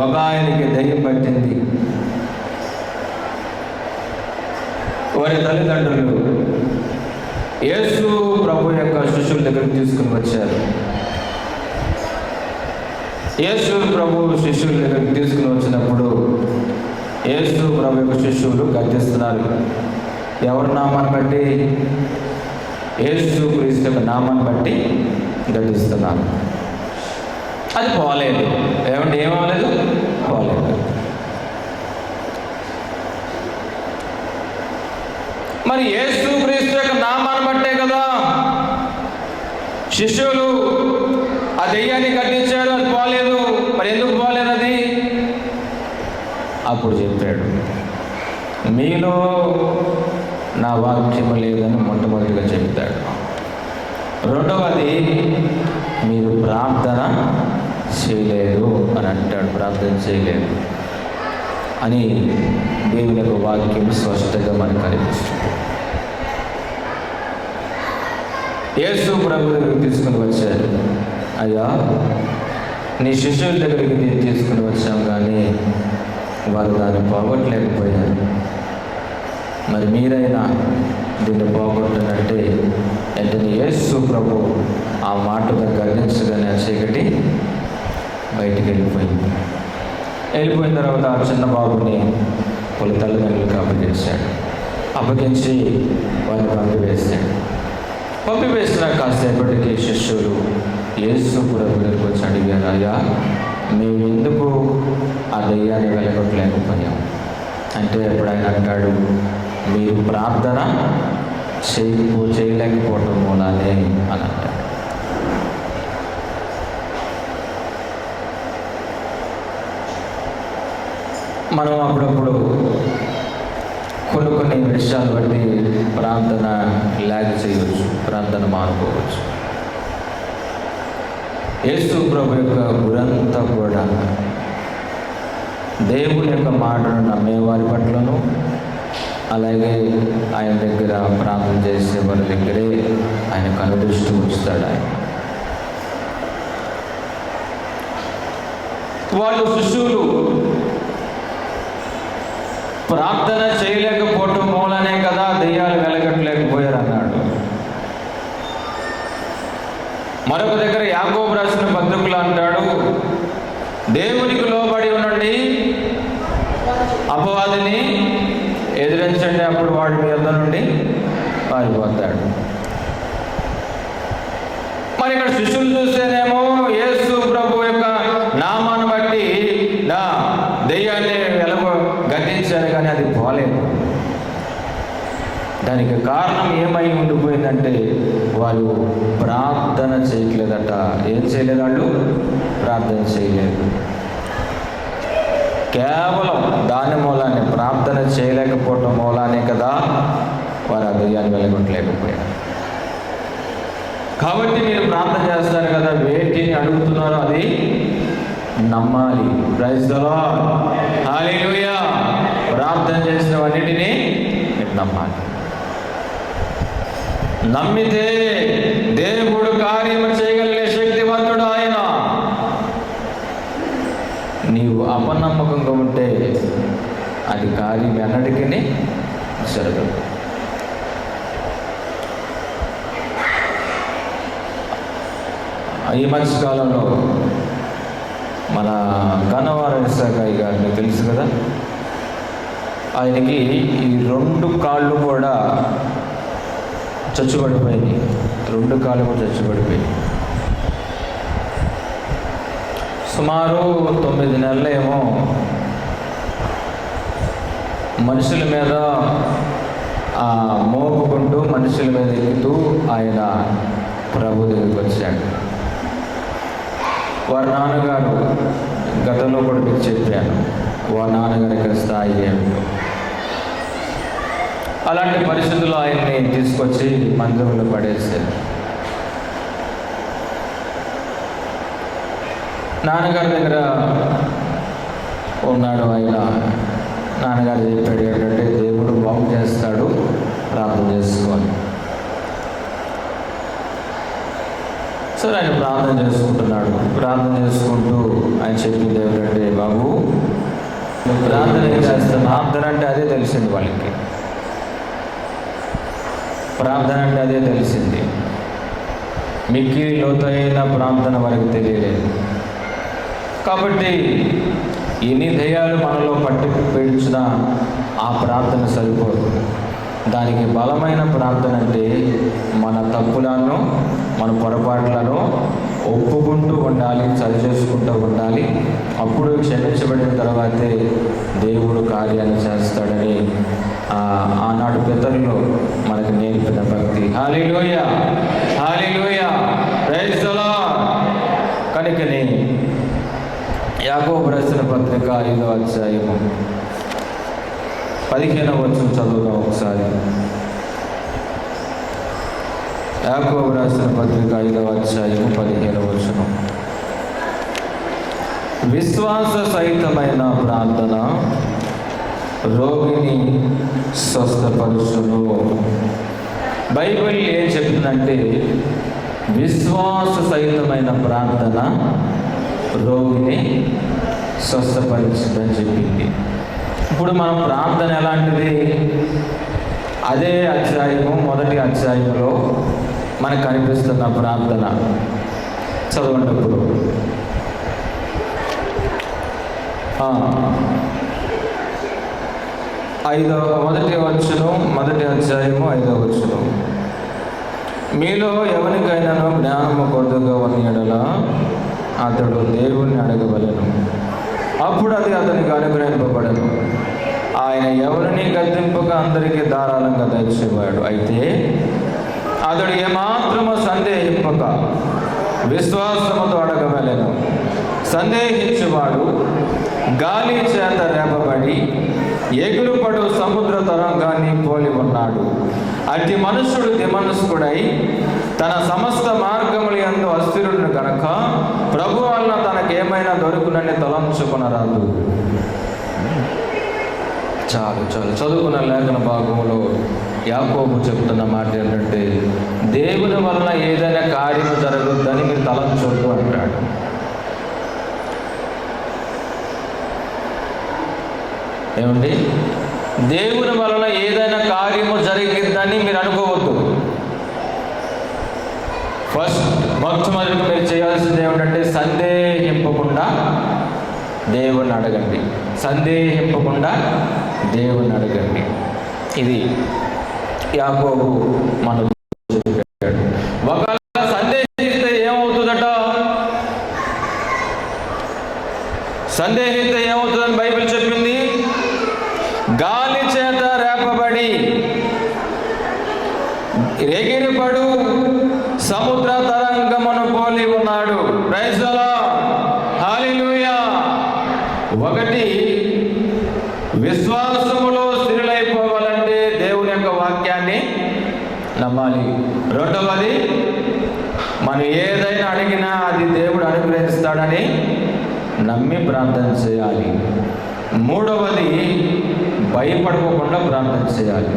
ఒక ఆయనకి దయ్యం పట్టింది. వారి తల్లిదండ్రులు యేసు ప్రభు యొక్క శిష్యుల దగ్గరికి తీసుకుని వచ్చారు. యేసు ప్రభు శిష్యుల దగ్గరికి తీసుకుని వచ్చినప్పుడు యేసు ప్రభు యొక్క శిష్యులు గర్జిస్తున్నారు. ఎవరి నామాన్ని బట్టి? యేసు క్రీస్తు యొక్క నామాన్ని బట్టి గర్జిస్తున్నారు. అది పోలేదు. ఏమంటే ఏమవలేదు? పోలేదు. మరి యేసు క్రీస్తు యొక్క నామాన్ని బట్టే కదా శిష్యులు ఆ దెయ్యాన్ని గద్దించారు, అది పోలేదు. మరి ఎందుకు పోలేదు అది? అప్పుడు చెప్పాడు, మీలో నా వాక్యము లేదని మొట్టమొదటిగా చెప్తాడు. రెండవది, మీరు ప్రార్థన చేయలేదు అని అంటాడు. ప్రార్థన చేయలేదు అని దేవుని యొక్క వాక్యం స్పష్టంగా మనకు కనిపిస్తుంది. యేసు ప్రభు దగ్గరికి తీసుకుని వచ్చారు. అయ్యా, నీ శిష్యుల దగ్గరికి నేను తీసుకుని వచ్చాం, కానీ వారు దాన్ని పోగొట్టలేకపోయారు. మరి మీరైనా దీన్ని పోగొట్టనంటే వెంటనే యేసు ప్రభు ఆ మాటను గర్జించగానే ఆ చీకటి బయటికి వెళ్ళిపోయిన తర్వాత ఆ చిన్న బాబుని వాళ్ళ తల్లిదండ్రులకు అప్పగించాడు. అప్పగించి వారిని పంపివేసిన కాసేపటికి శిష్యులు యేసు ప్రభు దగ్గరికి వచ్చి అడిగారు, అయ్యా, మేము ఎందుకు ఆ దెయ్యాన్ని వెళ్ళగొట్టలేకపోయాం అంటే అప్పుడు ఆయన అంటాడు, మీరు ప్రార్థన చేయలేకపోవటం మూలానే అని అంటాడు. మనం అప్పుడప్పుడు కొన్ని విషయాలు బట్టి ప్రార్థన లాగ్ చేయవచ్చు, ప్రార్థన మానుకోవచ్చు. యేసు ప్రభు యొక్క గురంతా కూడా దేవుని యొక్క మాటను నమ్మేవారి పట్లను, అలాగే ఆయన దగ్గర ప్రార్థన చేసే వారి దగ్గరే ఆయన కనుదృష్టి ఉంచుతాడు. ఆయన వాళ్ళు శిష్యులు ప్రార్థన చేయలేకపోవటం మూలనే కదా దెయ్యాలు వెలగట్లేకపోయారు అన్నాడు. మరొక దగ్గర యాకోబు రాసిన పత్రికలో అంటాడు, దేవునికి లోబడి ఉండండి, అపవాదిని ఎదిరించండి, అప్పుడు వాడి మీ వద్ద నుండి పారిపోతాడు. మరి ఇక్కడ శిష్యులు చూస్తేనేమో యేసు ప్రభు యొక్క నామాన్ని బట్టి దెయ్యాన్ని గద్దించారు, కానీ అది పోలేదు. దానికి కారణం ఏమై ఉండిపోయిందంటే వాళ్ళు ప్రార్థన చేయట్లేదట. ఏం చేయలేదు? వాళ్ళు ప్రార్థన చేయలేదు. కేవలం దాని మూలాన్ని, ప్రార్థన చేయలేకపోవటం మూలానే కదా వారు ఆ దెయ్యాన్ని వెళ్ళగొట్టలేకపోయారు. కాబట్టి మీరు ప్రార్థన చేస్తారు కదా, వేటిని అడుగుతున్నారో అది నమ్మాలి. ప్రైజ్ ది లార్డ్, హల్లెలూయా. ప్రార్థన చేసినవన్నిటినీ నమ్మాలి. నమ్మితే దేవుడు కార్యము చేయగలిగే శక్తివంతుడు ఆయన. నీవు అపనమ్మకంగా ఉంటే అది కార్యం ఎన్నటికీ జరగదు. ఈ మధ్యకాలంలో మన గన్నవరం ఇస్సాకయ్య గారు మీకు తెలుసు కదా, ఆయనకి ఈ 2 కాళ్ళు కూడా చచ్చుబడిపోయింది. 2 కాళ్ళు కూడా చచ్చుబడిపోయింది. సుమారు 9 నెలలేమో మనుషుల మీద మోపుకుంటూ, మనుషుల మీద ఎక్కుతూ ఆయన ప్రభు దగ్గరికి వచ్చాడు. వారి నాన్నగారు, గతంలో కూడా మీకు చెప్పాను, వారి నాన్నగారి యొక్క స్థాయి ఏమిటో. అలాంటి పరిస్థితుల్లో ఆయన్ని తీసుకొచ్చి మందిరంలో పడేశారు. నాన్నగారి దగ్గర ఉన్నాడు ఆయన. నాన్నగారు చెప్పాడు ఏంటంటే, దేవుడు బాగు చేస్తాడు, ప్రార్థన చేసుకోవాలి. సరే, ఆయన ప్రార్థన చేసుకుంటున్నాడు. ప్రార్థన చేసుకుంటూ ఆయన చెప్పింది ఏమిటంటే, బాబు నువ్వు ప్రార్థన చేస్తాను. ప్రార్థన అంటే అదే తెలిసింది వాళ్ళకి. ప్రార్థన అంటే అదే తెలిసింది. మిక్కిలి లోతైన ప్రార్థన వారికి తెలియలేదు. కాబట్టి ఎన్ని దయ్యాలు మనలో పట్టి పీడించినా ఆ ప్రార్థన సరిపోదు. దానికి బలమైన ప్రార్థన అంటే మన తప్పులను, మన పొరపాట్లను ఒప్పుకుంటూ ఉండాలి, సరి చేసుకుంటూ ఉండాలి. అప్పుడు క్షమించబడిన తర్వాతే దేవుడు కార్యాన్ని చేస్తాడని ఆనాడు పితరులు మనకు నేర్పిన భక్తి. హల్లెలూయా, హల్లెలూయా, ప్రైజ్ ది లార్డ్. కనుకనే యాకోబు రాసిన పత్రిక 5వ అధ్యాయము 15వ వచనం చదువుదాం ఒకసారి. యాకోబు రాసిన పత్రిక 5వ అధ్యాయము 15వ వచనం. విశ్వాస సహితమైన ప్రార్థన రోగిని స్వస్థపరుచును. బైబిల్ ఏం చెప్తుందంటే విశ్వాస సహితమైన ప్రార్థన రోగిని స్వస్థపరిచిందని చెప్పింది. ఇప్పుడు మనం ప్రార్థన ఎలాంటిది? అదే అధ్యాయము, మొదటి అధ్యాయంలో మనకు కనిపిస్తున్న ప్రార్థన చదవంటప్పుడు మొదటి అధ్యాయము 5వ వచనం. మీలో ఎవరికైనాను జ్ఞానము కొద్దుగా ఉన్న యెడల అతడు దేవుణ్ణి అడగవలెను, అప్పుడు అది అతనికి అనుగ్రహింపబడను. ఆయన ఎవరిని గద్దింపక అందరికీ ధారాళంగా దయచేవాడు. అయితే అతడు ఏమాత్రము సందేహింపక విశ్వాసముతో అడగవలెను. సందేహించేవాడు గాలి చేత రేపబడి ఎగురుపడు సముద్ర తరంగాన్ని పోలి ఉన్నాడు. అట్టి మనుషుడు దిమనస్కుడై తన సమస్త మార్గముల యందు అస్థిరుడు కనుక ప్రభు వలన తనకేమైనా దొరుకునని తలంచుకొనరాదు. చాలు చదువుకున్న లేఖన భాగంలో యాకోబు చెప్తున్న మాట ఏంటంటే, దేవుని వలన ఏదైనా కార్యము జరగొద్దని మీరు తలంచొద్దు అంటాడు. ఏమండి? దేవుని వలన ఏదైనా కార్యము జరిగిద్దని మీరు అనుకోవద్దు. మొట్టమొదటి మీరు చేయాల్సింది ఏమిటంటే సందేహింపకుండా దేవుని అడగండి. అడగండి. ఇది యాకోబు మనకు చెప్పాడు. ఒకవేళ సందేహిస్తే ఏమవుతుందని బైబిల్ చెప్పింది. గాలి చేత రేపబడి ఎగిరిపడు సముద్ర తరంగమును పోలి ఉన్నాడు. ప్రైజ్ ది లార్డ్, హల్లెలూయా. ఒకటి, విశ్వాసములో స్థిరులైపోవాలంటే దేవుని యొక్క వాక్యాన్ని నమ్మాలి. రెండవది, మనం ఏదైనా అడిగినా అది దేవుడు అనుగ్రహిస్తాడని నమ్మి ప్రార్థన చేయాలి. మూడవది, భయపడుకోకుండా ప్రార్థన చేయాలి.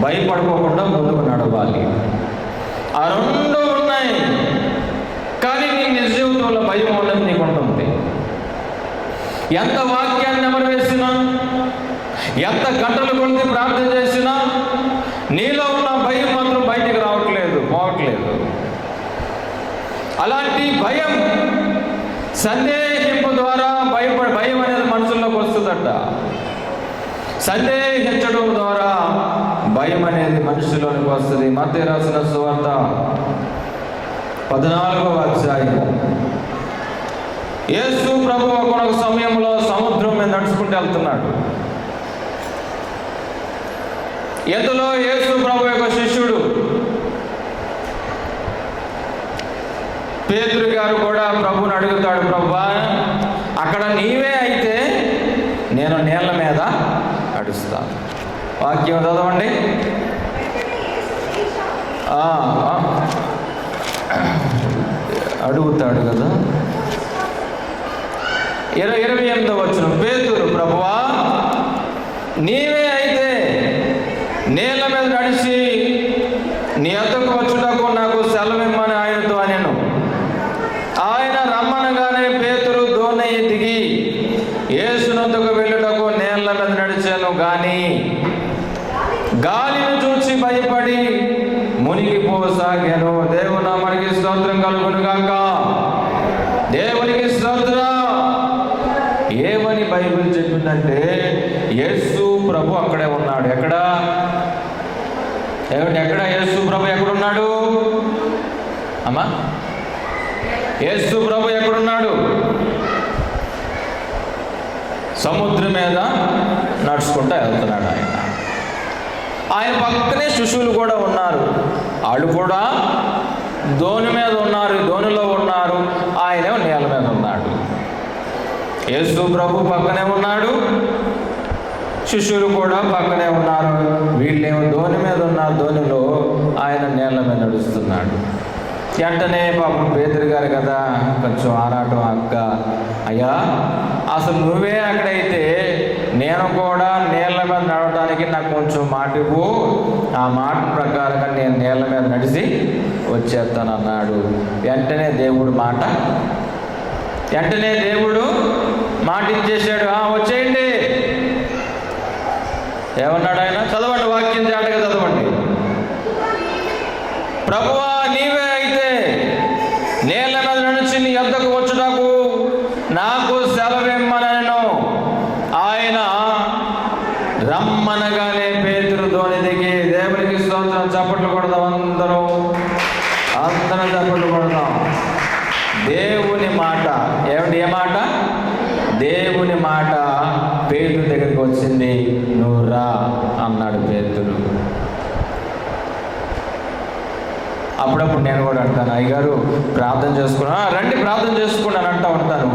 భయపడుకోకుండా ముందుకు నడవాలి. ఆ రెండు ఉన్నాయి. కానీ నీ నిజ జీవితంలో భయం ఉండదు, నీకు ఉంటుంది. ఎంత వాక్యాన్ని నెమరు వేసినా, ఎంత గంటలు కొద్ది ప్రార్థన చేసినా నీలో ఉన్న భయం మాత్రం బయటికి పోవట్లేదు. అలాంటి భయం సందేహింపు ద్వారా భయం అనేది మనసులోకి వస్తుందట. సందేహించడం ద్వారా భయం అనేది మనిషిలోనికి వస్తుంది. మత్తయి రాసిన సువార్త 14వ అధ్యాయం. యేసు ప్రభు ఒక సమయంలో సముద్రం మీద నడుచుకుంటూ వెళ్తున్నాడు. ఇందులో యేసు ప్రభు యొక్క శిష్యుడు పేతురు గారు కూడా ప్రభువుని అడుగుతాడు, ప్రభువా, అక్కడ నీవే అయితే నేను నీళ్ళ మీద నడుస్తాను. వాక్యం చదవండి. అడుగుతాడు కదా. 28వ వచనం. పేతురు, ప్రభువా, నీవే అయితే నీళ్ళ మీద నడిచి నీ వద్దకు వచ్చుటకు నాకు సెలవిమ్మని ఆయనతో అనెను. ఆయన రమ్మనగానే పేతురు దోణి దిగి యేసునొద్దకు వెళ్ళుటకు నీళ్ళ మీద నడిచాను. కానీ గాలిని చూసి భయపడి మునిగిపోసాగాను. దేవుని నామానికి స్తోత్రం కలుగును గాక. దేవునికి స్తోత్రం. ఏమని బైబిల్ చెప్పిందంటే, యేసు ప్రభు అక్కడే ఉన్నాడు. ఎక్కడ యేసు ప్రభు ఎక్కడున్నాడు అమ్మా? యేసు ప్రభు ఎక్కడున్నాడు? సముద్రం మీద నడుచుకుంటూ వెళ్తున్నాడు. ఆయన పక్కనే శిష్యులు కూడా ఉన్నారు. వాళ్ళు కూడా దోణి మీద ఉన్నారు, దోణిలో ఉన్నారు. ఆయనేమో నేల మీద ఉన్నాడు. యేసు ప్రభు పక్కనే ఉన్నాడు, శిష్యులు కూడా పక్కనే ఉన్నారు. వీళ్ళేమో దోణి మీద ఉన్నారు, దోణిలో ఆయన నేల మీద నడుస్తున్నాడు. వెంటనే పాపం పేతురు గారు కదా కొంచెం ఆరాటం, అక్క, అయ్యా అసలు నువ్వే అక్కడైతే నేను కూడా నీళ్ళ మీద నడవడానికి నాకు కొంచెం మాట ఇవ్వు, ఆ మాట ప్రకారంగా నేను నీళ్ళ మీద నడిచి వచ్చేస్తాను అన్నాడు. వెంటనే దేవుడు మాట ఇచ్చేసాడు. వచ్చేయండి. ఏమన్నాడు ఆయన? చదవండి, వాక్యం జాగ్రత్తగా చదవండి. ప్రభువా, నీవే అయితే నీళ్ళ మీద నడిచి నీ యొద్దకు వచ్చుటకు నాకు సెలవిమ్మనెను. ఆయన రమ్మనగానే పేతురు దోణి దిగి, దేవునికి స్తోత్రం. చప్పట్లు కొడదాం అందరం చప్పట్లు కొడదాం. దేవుని మాట ఏమిటి? ఏ మాట? దేవుని మాట పేతురు దగ్గరికి వచ్చింది. నువ్వు రా అన్నాడు పేతురు. అప్పుడప్పుడు నేను కూడా అంటాను, అయ్యగారు ప్రార్థన చేసుకున్నా, రండి ప్రార్థన చేసుకున్నాను అంటూ ఉంటాను.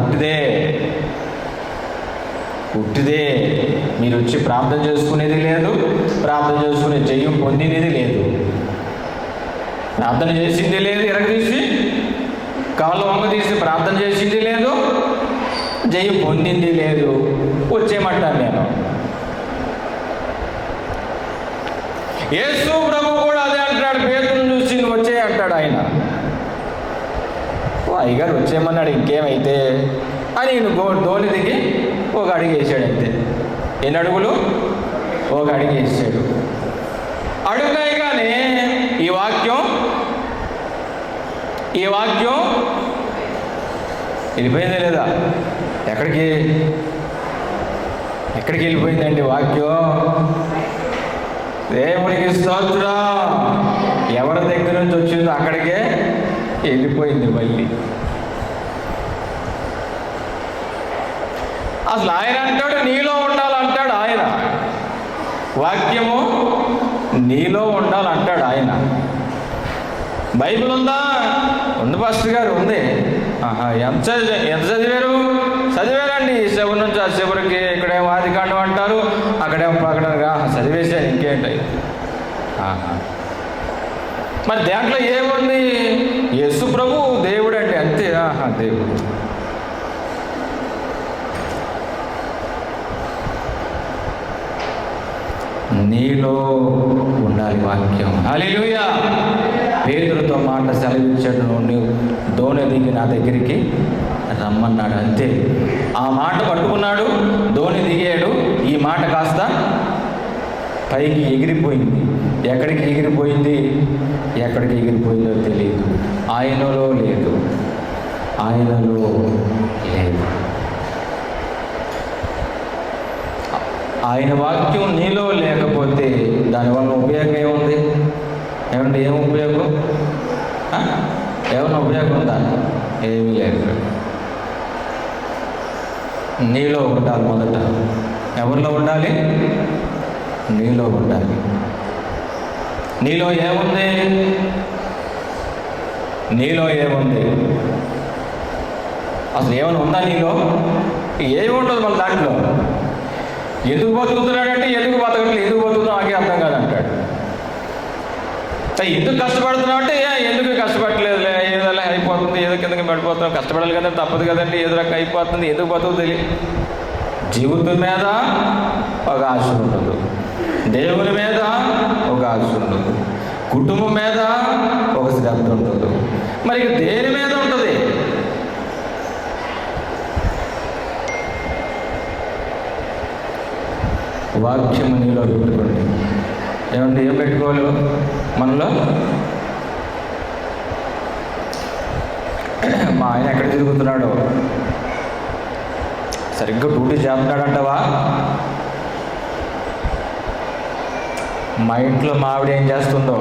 ఉట్టిదే మీరు వచ్చి ప్రార్థన చేసుకునేది లేదు, ప్రార్థన చేసుకునే జయం పొందినది లేదు, ప్రార్థన చేసింది లేదు, ఎరగదీసి కాళ్ళు వంగ తీసి ప్రార్థన చేసింది లేదు, జయం పొందింది లేదు. వచ్చేయమంటాను నేను. యేసు ప్రభు కూడా అదే అంటాడు. పేతురుని చూసి నువ్వు వచ్చే అంటాడు ఆయన. అయ్యగారు వచ్చేయమన్నాడు, ఇంకేమైతే అని దోణి దిగి ఒక అడుగు వేసాడు. అంతే. ఎన్ని అడుగులు? ఒక అడుగు వేసాడు. అడుగైగానే ఈ వాక్యం వెళ్ళిపోయిందే లేదా? ఎక్కడికి వెళ్ళిపోయిందండి వాక్యం? దేవునికి స్తోత్రం. ఎవరి దగ్గర నుంచి వచ్చిందో అక్కడికే వెళ్ళిపోయింది మళ్ళీ. అసలు ఆయన అంటాడు నీలో ఉండాలంటాడు ఆయన. వాక్యము నీలో ఉండాలంటాడు ఆయన. బైబిల్ ఉందా? ఉంది పాస్టర్ గారు, ఉంది. ఎంత చదివారు? చదివారండి. ఈ శివుడి నుంచి ఆ శివుడికి. ఇక్కడేమో ఆదికాండం అంటారు, అక్కడేమో ప్రకటనగా. చదివేశాను, ఇంకేంటి? మరి దాంట్లో ఏముంది? యేసు ప్రభు దేవుడు అండి, అంతే. దేవుడు. నీలో ఉండాలి వాక్యం. హల్లెలూయా. పేతురుతో మాట సెలవిచ్చాడు, నువ్వు దోణి దిగి నా దగ్గరికి రమ్మన్నాడు. అంతే. ఆ మాట పట్టుకున్నాడు, దోణి దిగాడు. ఈ మాట కాస్త పైకి ఎగిరిపోయింది. ఎక్కడికి ఎగిరిపోయిందో తెలియదు. ఆయనలో లేదు. ఆయన వాక్యం నీలో లేకపోతే దానివల్ల ఉపయోగం ఏముంది? ఏమంటే ఏం ఉపయోగం? ఏమన్నా ఉపయోగం ఉందా? ఏమీ లేదు. నీలో ఉండాలి మొదట. ఎవరిలో ఉండాలి? నీలో ఉండాలి. నీలో ఏముంది? అసలు ఏమైనా ఉందా నీలో? ఏమి ఉండదు మన దాంట్లో. ఎందుకు బతుకుతున్నాడంటే ఎందుకు బతకట్లేదు, ఎందుకు బతుకుతున్నా నాకే అర్థం కాదంటాడు. ఎందుకు కష్టపడుతున్నావు అంటే ఎందుకు కష్టపడలేదులే, ఏదో అయిపోతుంది, ఏదో కిందకి పడిపోతున్నాం, కష్టపడాలి కదండి, తప్పదు కదండి, ఏదో రకం అయిపోతుంది, ఎందుకు బతుకు తెలియదు. జీవితం మీద ఒక ఆశ ఉండదు, దేవుని మీద ఒక ఆశ ఉండదు, కుటుంబం మీద ఒక శ్రద్ధ ఉండదు. మరి దేని మీద ఉంటుంది? వాక్యము నీలో పెట్టుకోండి. ఏమంటే ఏం పెట్టుకోవాలి మనలో? మా ఆయన ఎక్కడ తిరుగుతున్నాడో, సరిగ్గా డ్యూటీ చేస్తున్నాడంటవా? మా ఇంట్లో మా ఆవిడ ఏం చేస్తుందో,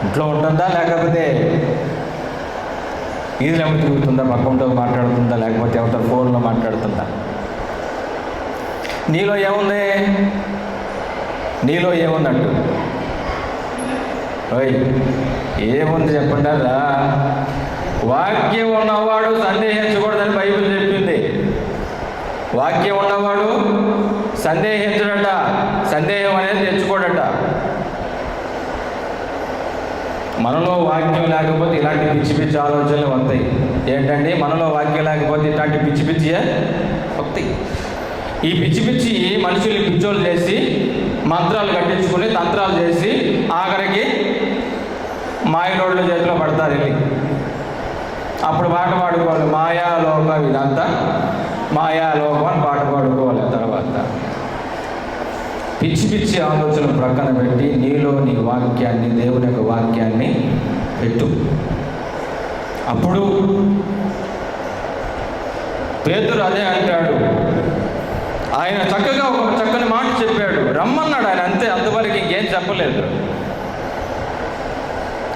ఇంట్లో ఉంటుందా లేకపోతే ఈదులు ఎవరు తిరుగుతుందా, పక్కంతో మాట్లాడుతుందా, లేకపోతే ఎవరితో ఫోన్లో మాట్లాడుతుందా? నీలో ఏముంది? అంటూ ఏముంది చెప్పండి. రా, వాక్యం ఉన్నవాడు సందేహించకూడదని బైబిల్ చెప్పింది. వాక్యం ఉన్నవాడు సందేహించడట, సందేహం అనేది తెచ్చుకోడట. మనలో వాక్యం లేకపోతే ఇలాంటి పిచ్చి పిచ్చి ఆలోచనలు వస్తాయి. ఏంటండి? మనలో వాక్యం లేకపోతే ఇలాంటి పిచ్చి పిచ్చి వస్తాయి. ఈ పిచ్చి పిచ్చి మనుషుల్ని పిచ్చోళ్ళు చేసి మంత్రాలు కట్టించుకుని తంత్రాలు చేసి ఆఖరికి మాయలోళ్ళ చేతిలో పడతారు వెళ్ళి. అప్పుడు పాట పాడుకోవాలి, మాయాలోకం, ఇదంతా మాయాలోకం అని పాట పాడుకోవాలి. తర్వాత పిచ్చి పిచ్చి ఆలోచనలు ప్రక్కన పెట్టి నీలో నీ వాక్యాన్ని, దేవుని యొక్క వాక్యాన్ని పెట్టు. అప్పుడు పేతురు అదే అంటాడు. ఆయన చక్కగా ఒక చక్కని మాట చెప్పాడు, రమ్మన్నాడు ఆయన, అంతే, అంతవరకు ఇంకేం చెప్పలేదు.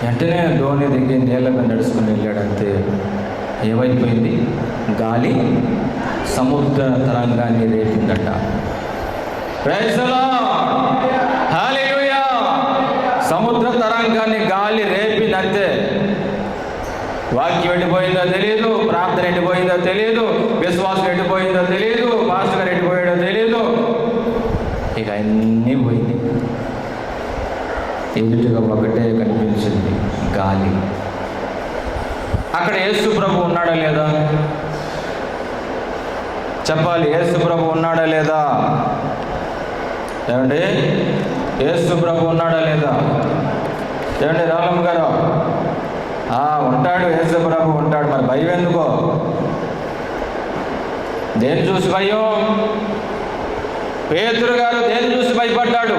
వెంటనే ధోని దిగి నీళ్ళ మీద నడుచుకుని వెళ్ళాడు. అంతే, ఏమైపోయింది? గాలి సముద్ర తరంగాన్ని రేపిందట. ప్రైజ్ ది లార్డ్, హల్లెలూయా. సముద్ర తరంగాన్ని గాలి రేపిందంతే. వాక్యం ఎట్టిపోయిందో తెలియదు, ప్రార్థన ఎట్టిపోయిందో తెలియదు, విశ్వాసం ఎట్టిపోయిందో తెలియదు, పాస్టర్ గారు ఎట్టిపోయాడో తెలియదు. ఇక అన్నీ పోయింది. ఎదుటిగా ఒకటే కనిపించింది, గాలి. అక్కడ యేసు ప్రభు ఉన్నాడా లేదా? చెప్పాలి, యేసు ప్రభు ఉన్నాడా లేదా? ఏమండి, యేసు ప్రభు ఉన్నాడా లేదా? ఏమండి రామమ్మ గారు? ఉంటాడు, యేసు ప్రభు ఉంటాడు. మరి భయం ఎందుకో? దేని చూసి భయం? పేతురు గారు దేని చూసి భయపడ్డాడు?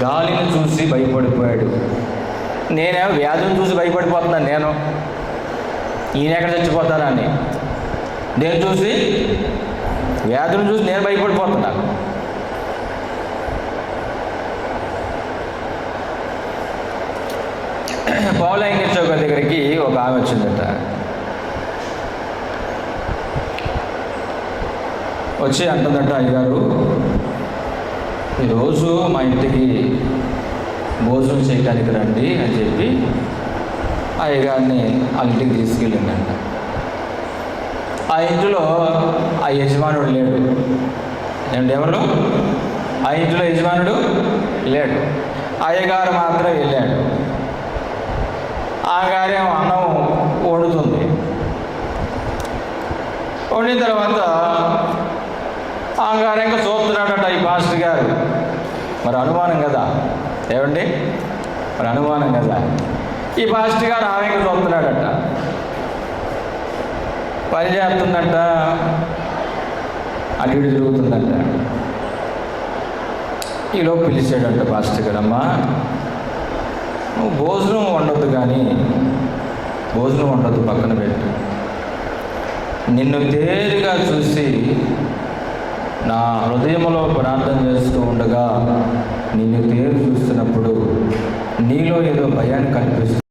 గాలిని చూసి భయపడిపోయాడు. నేనేమో వ్యాధులను చూసి భయపడిపోతున్నాను. నేను ఈయన ఎక్కడ చచ్చిపోతానని. దేని చూసి? వ్యాధులను చూసి నేను భయపడిపోతున్నాను. పౌలైంగ చౌక దగ్గరికి ఒక ఆమె వచ్చిందట. వచ్చి అంటుందట, అయ్యగారు ఈరోజు మా ఇంటికి భోజనం చేయడానికి రండి అని చెప్పి అయ్యగారిని వాళ్ళ ఇంటికి తీసుకెళ్ళిందంట. ఆ ఇంటిలో ఆ యజమానుడు లేడు. ఏమంటే ఎవరు? ఆ ఇంటిలో యజమానుడు లేడు. అయ్యగారు మాత్రం వెళ్ళాడు. ఆ గారేమో అన్నం వండుతుంది. వండిన తర్వాత ఆ గారు ఇంకా చూస్తున్నాడట ఈ పాస్టర్ గారు. మరి అనుమానం కదా, ఏమండి? మరి అనుమానం కదా. ఈ పాస్టర్ గారు ఆమె ఇంకా చూస్తున్నాడట. పని చేస్తుందంట, అటు ఇటు తిరుగుతుందంట. ఈలోపు పిలిచాడంట పాస్టర్ గారు, అమ్మా నువ్వు భోజనం వండొద్దు, కానీ భోజనం వండొద్దు, పక్కన పెట్టు. నిన్ను తేలిగా చూసి నా హృదయంలో ప్రార్థన చేస్తూ ఉండగా నిన్ను తేరు చూస్తున్నప్పుడు నీలో ఏదో భయాన్ని కనిపిస్తుంది.